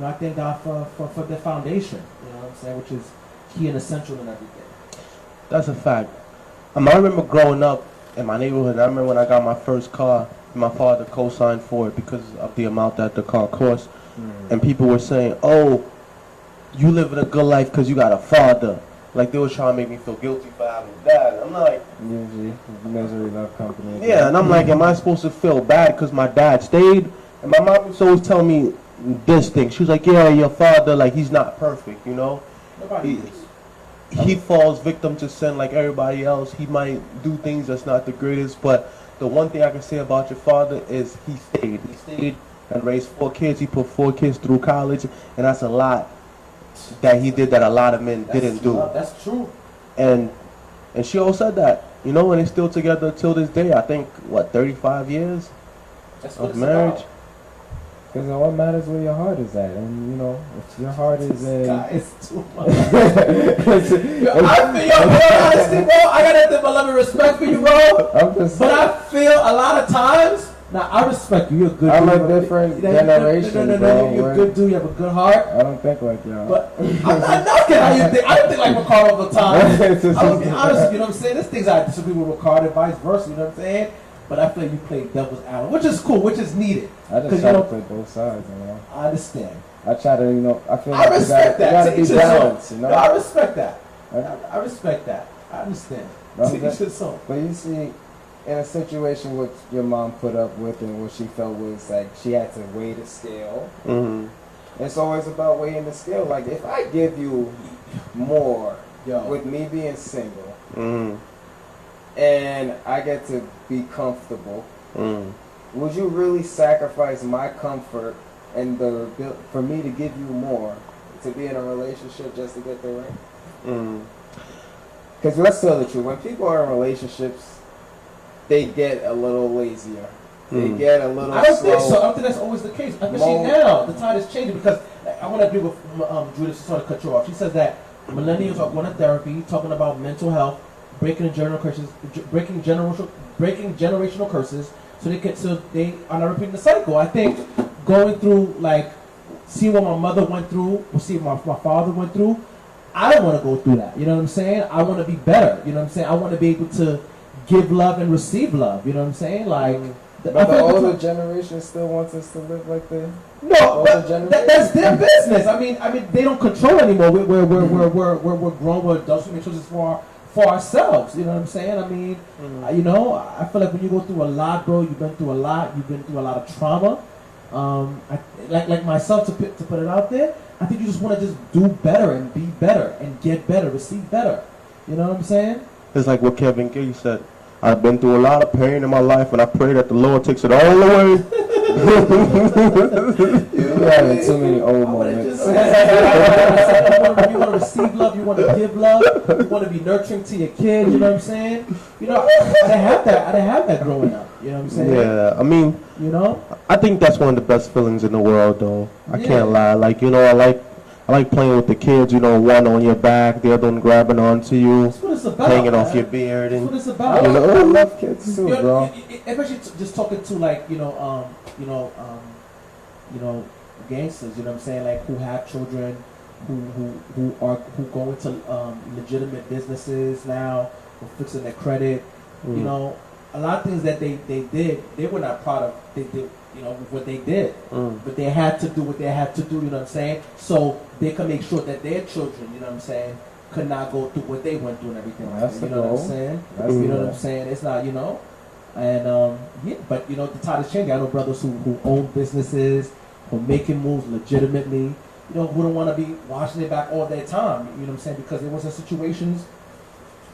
I thank God for the foundation, you know what I'm saying, which is key and essential in everything. That's a fact. I remember growing up in my neighborhood, I remember when I got my first car, my father co-signed for it because of the amount that the car cost. And people were saying, oh, you living a good life because you got a father. Like they were trying to make me feel guilty for having a dad. I'm like... Usually, misery love company. Yeah, and I'm like, am I supposed to feel bad because my dad stayed? And my mom used to always tell me this thing. She was like, yeah, your father, like, he's not perfect, Nobody is. He falls victim to sin like everybody else. He might do things that's not the greatest, but the one thing I can say about your father is he stayed. He stayed and raised 4 kids. He put 4 kids through college, and that's a lot that he did that a lot of men didn't do. That's true. And she always said that, and they're still together till this day. I think, 35 years that's what of marriage. About. Because what matters where your heart is at, and you know, if your heart is in. It's too much. I feel, honestly, bro, I got nothing but love and respect for you, bro. But I feel a lot of times. Now I respect you. You're a good. I'm dude. a different generation. No. You're a good dude. You have a good heart. I don't think like y'all. But I'm not knocking how you think. I don't think like Rickard all the time. I'm gonna be honest. You know what I'm saying? There's things I disagree with Rickard and vice versa. You know what I'm saying? But I feel like you play devil's advocate, which is cool, which is needed. I just try to play both sides, you know. I understand. I try to, you know, I feel I like respect that. you gotta be balanced, you know. No, I respect that. I respect that. I understand. But you see, in a situation what your mom put up with and what she felt was like she had to weigh the scale. Mm-hmm. It's always about weighing the scale. Like if I give you more with me being single, and I get to be comfortable, would you really sacrifice my comfort and for me to give you more to be in a relationship just to get the ring? Because let's tell the truth, when people are in relationships, they get a little lazier. They get a little. I don't think so. I don't think that's always the case. Especially now, the tide is changing because I want to agree with Judith. Sort of cut you off. She says that millennials are going to therapy, talking about mental health, breaking generational curses, so they are not repeating the cycle. I think going through like seeing what my mother went through, or seeing what my father went through, I don't want to go through that. You know what I'm saying? I want to be better. You know what I'm saying? I want to be able to give love and receive love. You know what I'm saying? Like. But the older generation still wants us to live like the that's their business. I mean, they don't control anymore. We're grown. We're adults. We make choices for ourselves. You know what I'm saying? I mean, you know, I feel like when you go through a lot, bro, you've been through a lot. You've been through a lot of trauma. Like myself, to put it out there, I think you just want to just do better and be better and get better, receive better. You know what I'm saying? It's like what Kevin Gates said. I've been through a lot of pain in my life, and I pray that the Lord takes it all away. You're having too many old moments. You want to receive love, you want to give love, you want to be nurturing to your kids, you know what I'm saying? You know, I didn't have that growing up, you know what I'm saying? Yeah, I mean, you know? I think that's one of the best feelings in the world, though. I can't lie. Like, you know, I like playing with the kids, you know, one on your back, the other one grabbing onto you, that's what it's about, hanging off your beard. And, that's what it's about. You know, I love kids too, bro. Especially just talking to like, gangsters, you know what I'm saying, like who have children, who go into legitimate businesses now, who fixing their credit, you know, a lot of things that they did, they were not proud of. They did, you know, what they did, but they had to do what they had to do. You know what I'm saying? So they could make sure that their children, you know what I'm saying, could not go through what they went through and everything. That's you know what I'm saying? You know what I'm saying? It's not, you know, and but you know, the tide is changing. I know brothers who own businesses, who are making moves legitimately. You know, who don't want to be washing their back all their time. You know what I'm saying? Because there was situations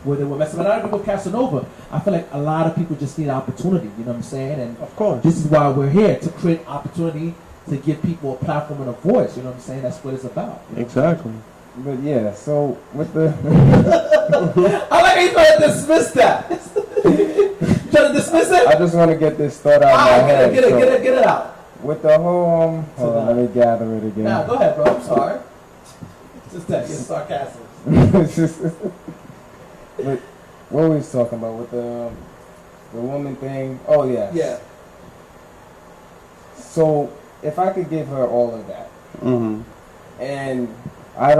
where they were messing. But a lot of people Casanova. I feel like a lot of people just need opportunity. You know what I'm saying? And of course, this is why we're here, to create opportunity, to give people a platform and a voice. You know what I'm saying? That's what it's about. You know? Exactly. But yeah, so with the I like how you trying to dismiss that. Trying to dismiss it? I just want to get this thought out of my head. Get it out. With the whole hold on, let me gather it again. Nah, go ahead, bro. I'm sorry. Just that you're sarcastic. But what were we talking about with the woman thing? Oh yeah. Yeah. So if I could give her all of that, and I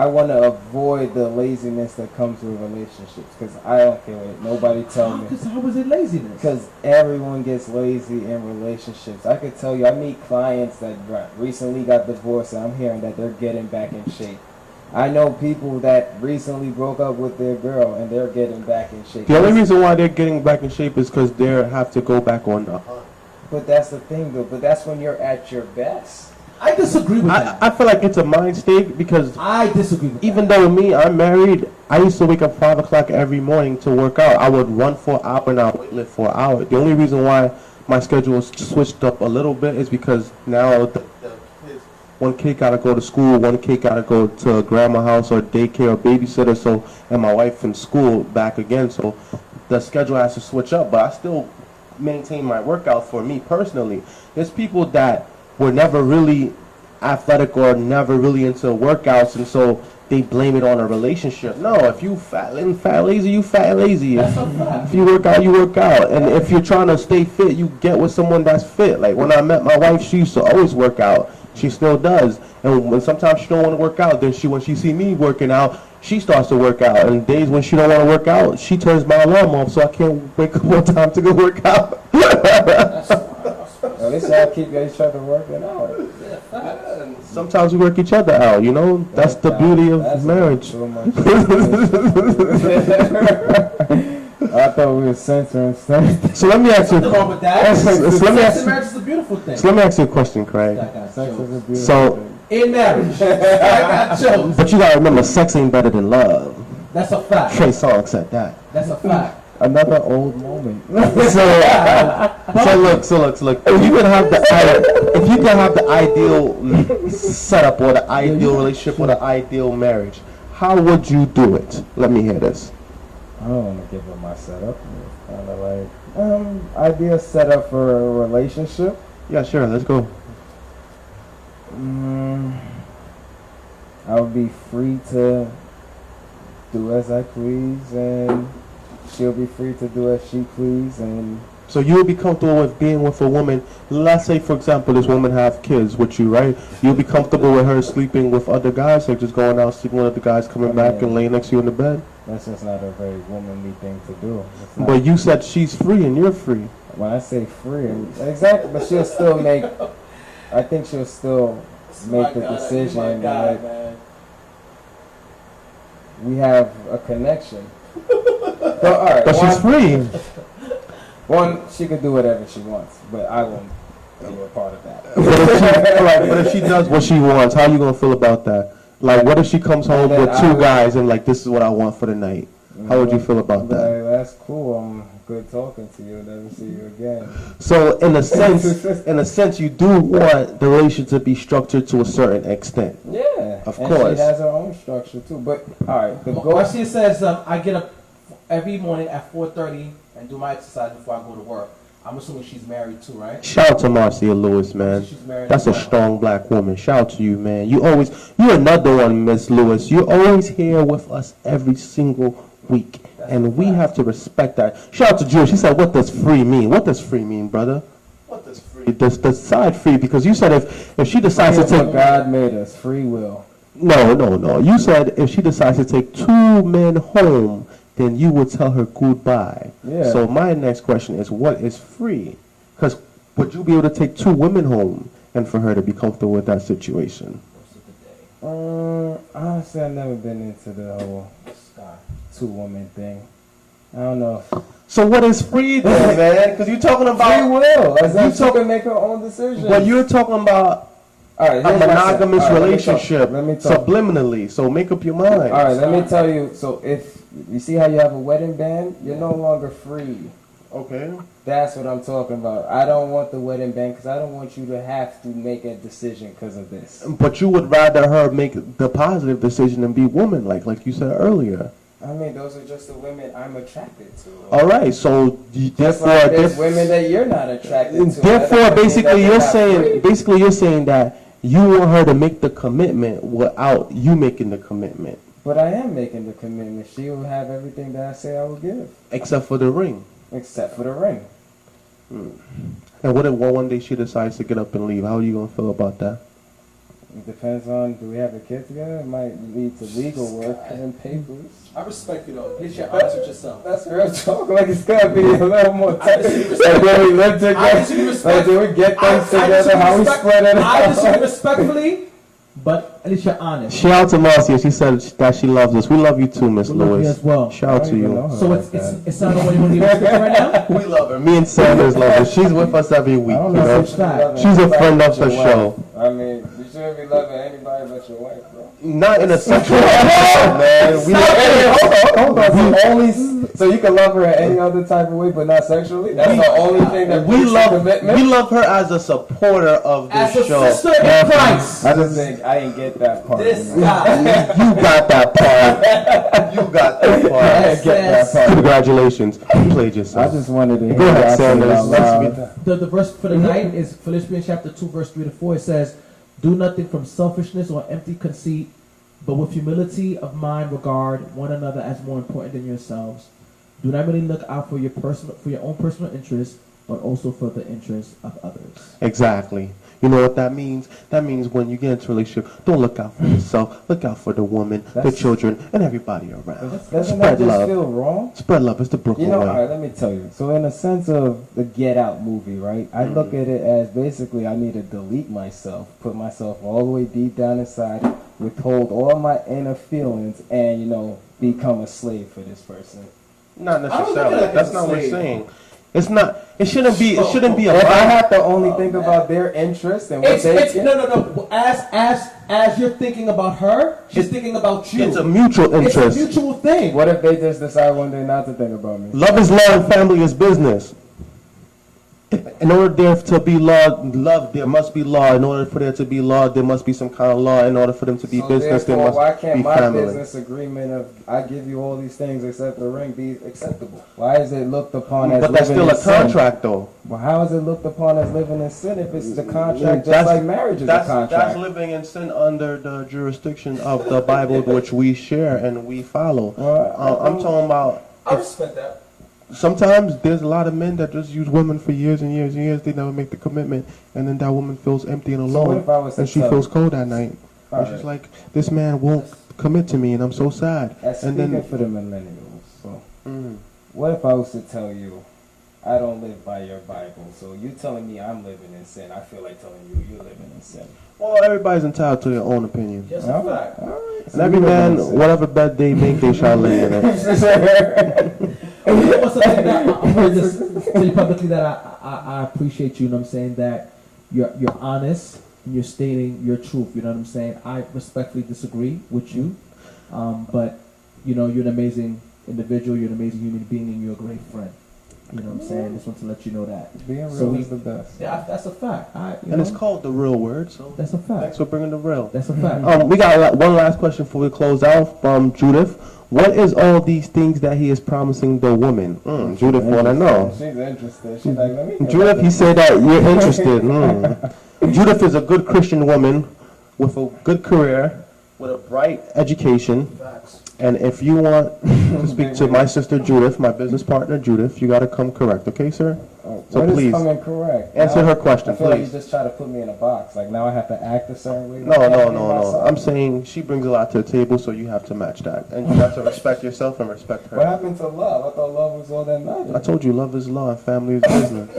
want to avoid the laziness that comes with relationships, because I don't care what nobody tell me. How was it laziness? Because everyone gets lazy in relationships. I could tell you, I meet clients that recently got divorced, and I'm hearing that they're getting back in shape. I know people that recently broke up with their girl, and they're getting back in shape. The only reason why they're getting back in shape is because they have to go back on the hunt. But that's the thing, though. But that's when you're at your best. I disagree with that. I feel like it's a mind state, because I disagree with even though me, I'm married, I used to wake up 5 o'clock every morning to work out. I would run for an hour and I would live for an hour. The only reason why my schedule is switched up a little bit is because now one kid gotta go to school, one kid gotta go to grandma's house or daycare or babysitter, so, and my wife in school back again, so the schedule has to switch up, but I still maintain my workout for me personally. There's people that were never really athletic or never really into workouts, and so they blame it on a relationship. No, if you fat and lazy, you fat and lazy. If you work out, you work out. And if you're trying to stay fit, you get with someone that's fit. Like when I met my wife, she used to always work out. She still does. And when sometimes she don't want to work out, then when she see me working out, she starts to work out. And days when she don't want to work out, she turns my alarm off so I can't wake up on time to go work out. At least y'all keep each other working out. Yeah, sometimes we work each other out, you know? That's the beauty of marriage. I thought we were censoring stuff. So let me ask you. Nothing wrong with that. Marriage is a beautiful thing. So let me ask you a question, Craig. Sex is a beautiful thing. In marriage, I got jokes. But you gotta remember, sex ain't better than love. That's a fact. Trey Songz said that. That's a fact. Another old moment. So look. If you can have the ideal setup or the ideal relationship or the ideal marriage, how would you do it? Let me hear this. I don't want to give up my setup. It's kind of like ideal setup for a relationship. Yeah, sure. Let's go. I would be free to do as I please, and she'll be free to do as she please, and so you would be comfortable with being with a woman. Let's say, for example, this woman have kids with you, right? You'll be comfortable with her sleeping with other guys, like just going out, sleeping with other guys, coming back and laying next to you in the bed. That's just not a very womanly thing to do. But you said she's free and you're free. When I say free, exactly, but she'll still make. I think she'll still make the decision that we have a connection. So, all right, but she's free. One, she could do whatever she wants, but I won't be a part of that. But if she does what she wants, how are you gonna feel about that? Like, what if she comes home with two guys and like, this is what I want for the night? How would you feel about that? Like, that's cool. I'm good talking to you. Never see you again. So, in a sense, you do want the relationship to be structured to a certain extent. Yeah, of and course. She has her own structure too. But all right, what she says, I get up every morning at 4:30 and do my exercise before I go to work. I'm assuming she's married too, right? Shout out to Marcia Lewis, man. That's a strong black woman. Shout out to you, man. You're another one, Miss Lewis. You're always here with us every single week. And we have to respect that. Shout out to Jules. She said, what does free mean? What does free mean, brother? What does free? Decide free, because you said if she decides to take... God made us, free will. No. You said if she decides to take two men home, then you would tell her goodbye. Yeah. So my next question is, what is free? Because would you be able to take two women home and for her to be comfortable with that situation? Honestly, I've never been into the whole two-woman thing. I don't know. So what is free then, man? Because you're talking about free will. As if she can make her own decisions. But you're talking about a monogamous relationship subliminally. So make up your mind. All right, let me tell you. So if you see how you have a wedding band, you're no longer free. Okay. That's what I'm talking about. I don't want the wedding band because I don't want you to have to make a decision because of this. But you would rather her make the positive decision and be woman-like, like you said earlier. I mean, those are just the women I'm attracted to. All right, so therefore, there's women that you're not attracted to. Therefore, basically, you're saying that you want her to make the commitment without you making the commitment. But I am making the commitment. She will have everything that I say I will give, except for the ring. Except for the ring. And what if one day she decides to get up and leave? How are you gonna feel about that? It depends on, do we have a kid together? It might lead to legal work and papers. I respect you though. At least you're honest with yourself. That's real talk. Like it's gotta be a little more technical. Like when we live together, like do we get things together? How we spread it out? I disagree respectfully, but at least you're honest. Shout out to Marcia. She said that she loves us. We love you too, Miss Lewis. Love you as well. Shout out to you. So it's not what you want to right now? We love her. Me and Sanders love her. She's with us every week. You know? She's a friend of the show. I mean, you shouldn't be loving anybody but your wife, bro. Not in a sexual way, man. Hold on. So you can love her in any other type of way, but not sexually? That's the only thing that we love her as a supporter of this show. As a sister in Christ. I just think I didn't get that part. This guy. You got that part. You got that part. didn't get that part. Congratulations, you played yourself. I just wanted to hear Go ahead, y'all say it Sanders. out loud. The verse for the night is Philippians chapter 2, verse 3 to 4. It says, "Do nothing from selfishness or empty conceit, but with humility of mind regard one another as more important than yourselves. Do not merely look out for your own personal interests, but also for the interests of others." Exactly. You know what that means? That means when you get into a relationship, don't look out for yourself. Look out for the woman, the children, and everybody around. Doesn't that just feel wrong? Spread love. It's the Brooklyn way. All right, let me tell you. So in the sense of the Get Out movie, right? I look at it as basically I need to delete myself, put myself all the way deep down inside, withhold all my inner feelings, and, become a slave for this person. Not necessarily. That's not what we're saying. It's not. It shouldn't be. It shouldn't be If I have to only think about their interests and what they no. As you're thinking about her, she's thinking about you. It's a mutual interest. It's a mutual thing. What if they just decide one day not to think about me? Love is law and family is business. In order there to be love, there must be law. In order for there to be law, there must be some kind of law. In order for them to be business, there must why can't be my family. business agreement of I give you all these things except the ring be acceptable? Why is it looked upon as But that's living still in a sin? contract, though. Well, how is it looked upon as living in sin if it's the contract just like marriage is a contract? That's living in sin under the jurisdiction of the Bible, which we share and we follow. I'm talking about. I respect that. Sometimes there's a lot of men that just use women for years and years and years. They never make the commitment, and then that woman feels empty and alone, and she feels cold at night. And she's like, "This man won't commit to me, and I'm so sad." And then for the millennials, so what if I was to tell you, I don't live by your Bible, so you telling me I'm living in sin? I feel like telling you you're living in sin. Well, everybody's entitled to their own opinion. Just a fact. And every man, whatever bed they make, they shall lay in it. What's the thing that I'm going to just tell you publicly that I appreciate you, you know what I'm saying, that you're honest and you're stating your truth, you know what I'm saying. I respectfully disagree with you, but, you're an amazing individual, you're an amazing human being, and you're a great friend. You know what I'm saying? I just want to let you know that. Being real is the best. Yeah, that's a fact. It's called the real word, so that's a fact. Thanks for bringing the real. That's a fact. We got one last question before we close out from Judith. What is all these things that he is promising the woman? Judith want to know. She's interested. She's like, let me. Judith, he said that you're interested. Judith is a good Christian woman with a good career, with a bright education. Facts. And if you want to speak to my sister Judith, my business partner Judith, you got to come correct, okay, sir? So what please is coming correct? answer her question, I feel like you please. just try to put me in a box. Like now I have to act a certain way. No. I'm saying she brings a lot to the table, so you have to match that, and you have to respect yourself and respect her. What happened to love? I thought love was all that mattered. I told you, love is law and family is business.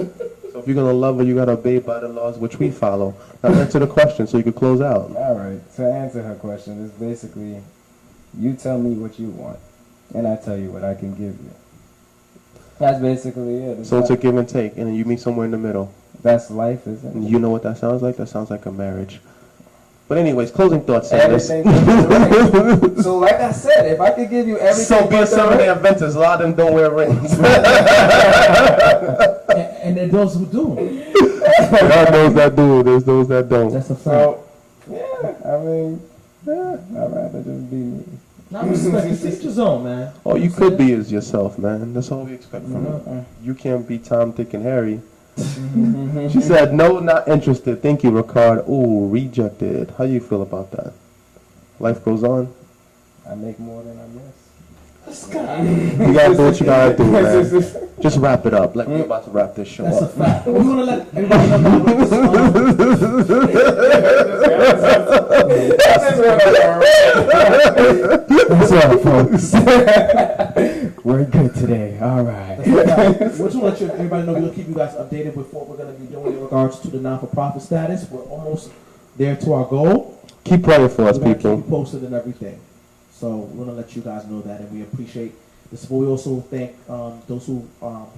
So if you're gonna love her, you gotta obey by the laws which we follow. Now answer the question, so you can close out. All right. To answer her question, it's basically, you tell me what you want, and I tell you what I can give you. That's basically it. So it's a give and take, and then you meet somewhere in the middle. That's life, isn't it? And you know what that sounds like? That sounds like a marriage. But anyways, closing thoughts, Sanders. Everything. So like I said, if I could give you everything. So be a Seventh-day Adventist. A lot of them don't wear rings. and there's those who do. God knows that do. There's those that don't. That's a fact. So, I'd rather just be me. Now respect the teacher's own, man. All you could be is yourself, man. That's all we expect from you. You can't be Tom, Dick, and Harry. She said, no, not interested. Thank you, Rickard. Ooh, rejected. How you feel about that? Life goes on. I make more than I miss. You gotta do what you gotta do, man. Just wrap it up. Like we're about to wrap this show That's up. a fact. We're gonna let everybody know That's all, folks. We're good today. All right. We're just gonna let everybody know we're gonna keep you guys updated with what we're gonna be doing in regards to the non-for-profit status. We're almost there to our goal. Keep praying for us, We're gonna people. keep you posted and everything. So we're gonna let you guys know that, and we appreciate this. We also thank those who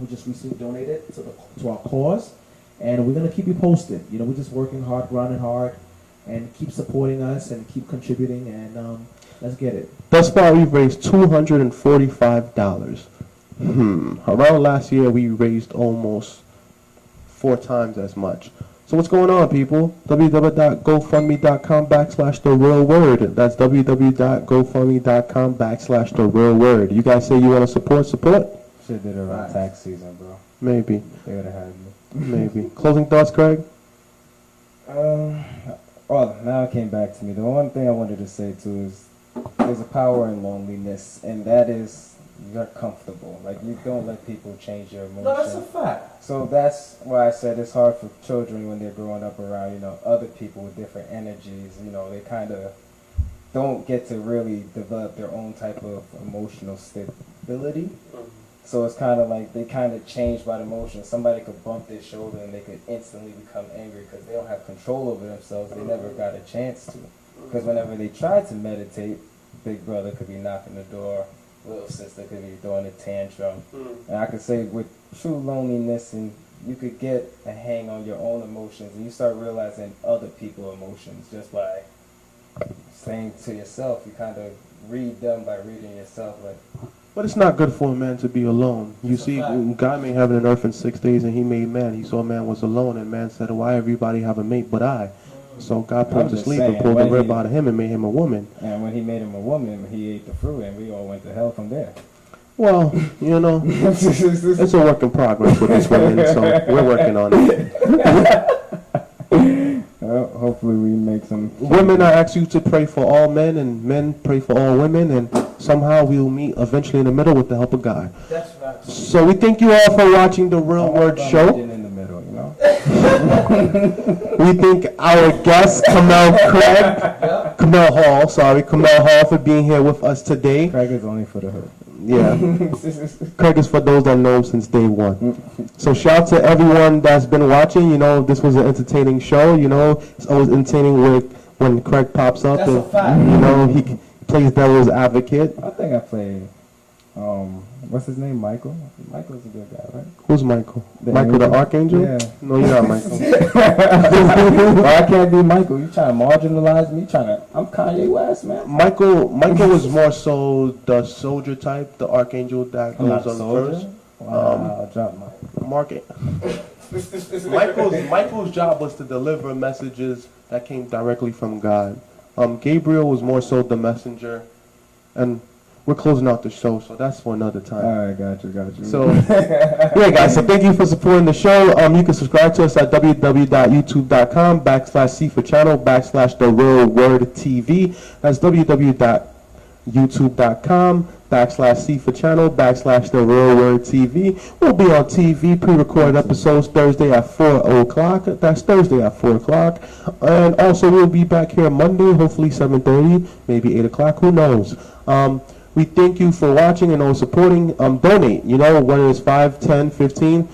just recently donated to our cause, and we're gonna keep you posted. We're just working hard, grinding hard, and keep supporting us and keep contributing, and let's get it. Thus far, we've raised $245. Around last year, we raised almost 4 times as much. So what's going on, people? www.gofundme.com/therealword. That's www.gofundme.com/therealword. You guys say you want to support? Shit did around tax season, bro. Maybe. They would have had me. Maybe. Closing thoughts, Craig? Well, now it came back to me. The one thing I wanted to say too is there's a power in loneliness, and that is you're comfortable. Like, you don't let people change your emotions. No, that's a fact. So that's why I said it's hard for children when they're growing up around, other people with different energies. They kind of don't get to really develop their own type of emotional stability. So it's kind of like they kind of change by the emotion. Somebody could bump their shoulder and they could instantly become angry because they don't have control over themselves. They never got a chance to. Because whenever they tried to meditate, big brother could be knocking the door, little sister could be throwing a tantrum. And I could say with true loneliness, and you could get a hang on your own emotions, and you start realizing other people's emotions just by saying to yourself. You kind of read them by reading yourself. But it's not good for a man to be alone. You see, God made heaven and earth in 6 days, and he made man. He saw man was alone, and man said, why everybody have a mate but I? So God put him to sleep and pulled the rib out of him and made him a woman. And when he made him a woman, he ate the fruit, and we all went to hell from there. Well, it's a work in progress with this women, so we're working on it. Well, hopefully we make some... Women, I ask you to pray for all men, and men pray for all women, and somehow we'll meet eventually in the middle with the help of God. That's right. So we thank you all for watching the Real Word Show. In the middle, We thank our guest, Cameau Hall, for being here with us today. Craig is only for the hood. Yeah. Craig is for those that know him since day one. So shout out to everyone that's been watching. This was an entertaining show. It's always entertaining when Craig pops up. That's a fact. He plays devil's advocate. I think I played, what's his name, Michael? Michael's a good guy, right? Who's Michael? Michael the Archangel? Yeah. No, you're not Michael. Well, I can't be Michael. You trying to marginalize me? I'm Kanye West, man. Michael was more so the soldier type, the Archangel that goes on first. Wow, drop Michael's job was to deliver messages that came directly from God. Gabriel was more so the messenger, and we're closing out the show, so that's for another time. All right, got you. So, yeah, guys, so thank you for supporting the show. You can subscribe to us at www.youtube.com/C for channel /The Real Word TV. That's www.youtube.com/C for channel /The Real Word TV. We'll be on TV, pre-recorded episodes Thursday at 4 o'clock. That's Thursday at 4 o'clock. And also, we'll be back here Monday, hopefully 7:30, maybe 8 o'clock, who knows. We thank you for watching and supporting. Donate, whether it's $5, $10, $15,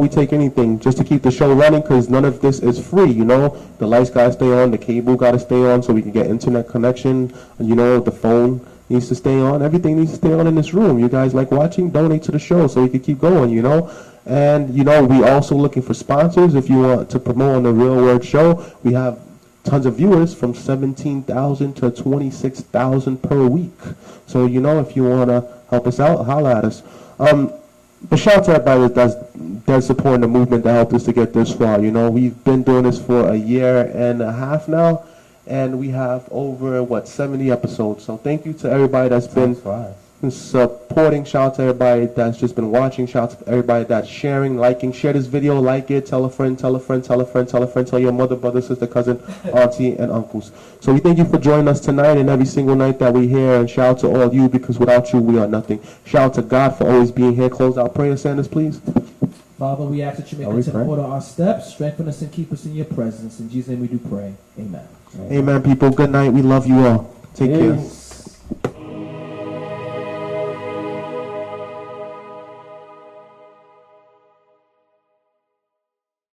we take anything just to keep the show running, because none of this is free. The lights got to stay on, the cable got to stay on so we can get internet connection. The phone needs to stay on. Everything needs to stay on in this room. You guys like watching? Donate to the show so we can keep going, And, we also looking for sponsors. If you want to promote on the Real Word Show, we have tons of viewers, from 17,000 to 26,000 per week. So, if you want to help us out, holla at us. But shout out to everybody that's supporting the movement that helped us to get this far. We've been doing this for a year and a half now, and we have over, 70 episodes. So thank you to everybody that's been supporting. Shout out to everybody that's just been watching. Shout out to everybody that's sharing, liking. Share this video, like it, tell a friend, tell a friend, tell a friend, tell a friend, tell your mother, brother, sister, cousin, auntie, and uncles. So we thank you for joining us tonight and every single night that we're here, and shout out to all of you, because without you, we are nothing. Shout out to God for always being here. Close out prayer, Sanders, please. Father, we ask that you may continue to order our steps, strengthen us, and keep us in your presence. In Jesus' name we do pray. Amen. Amen, people. Good night. We love you all. Take care.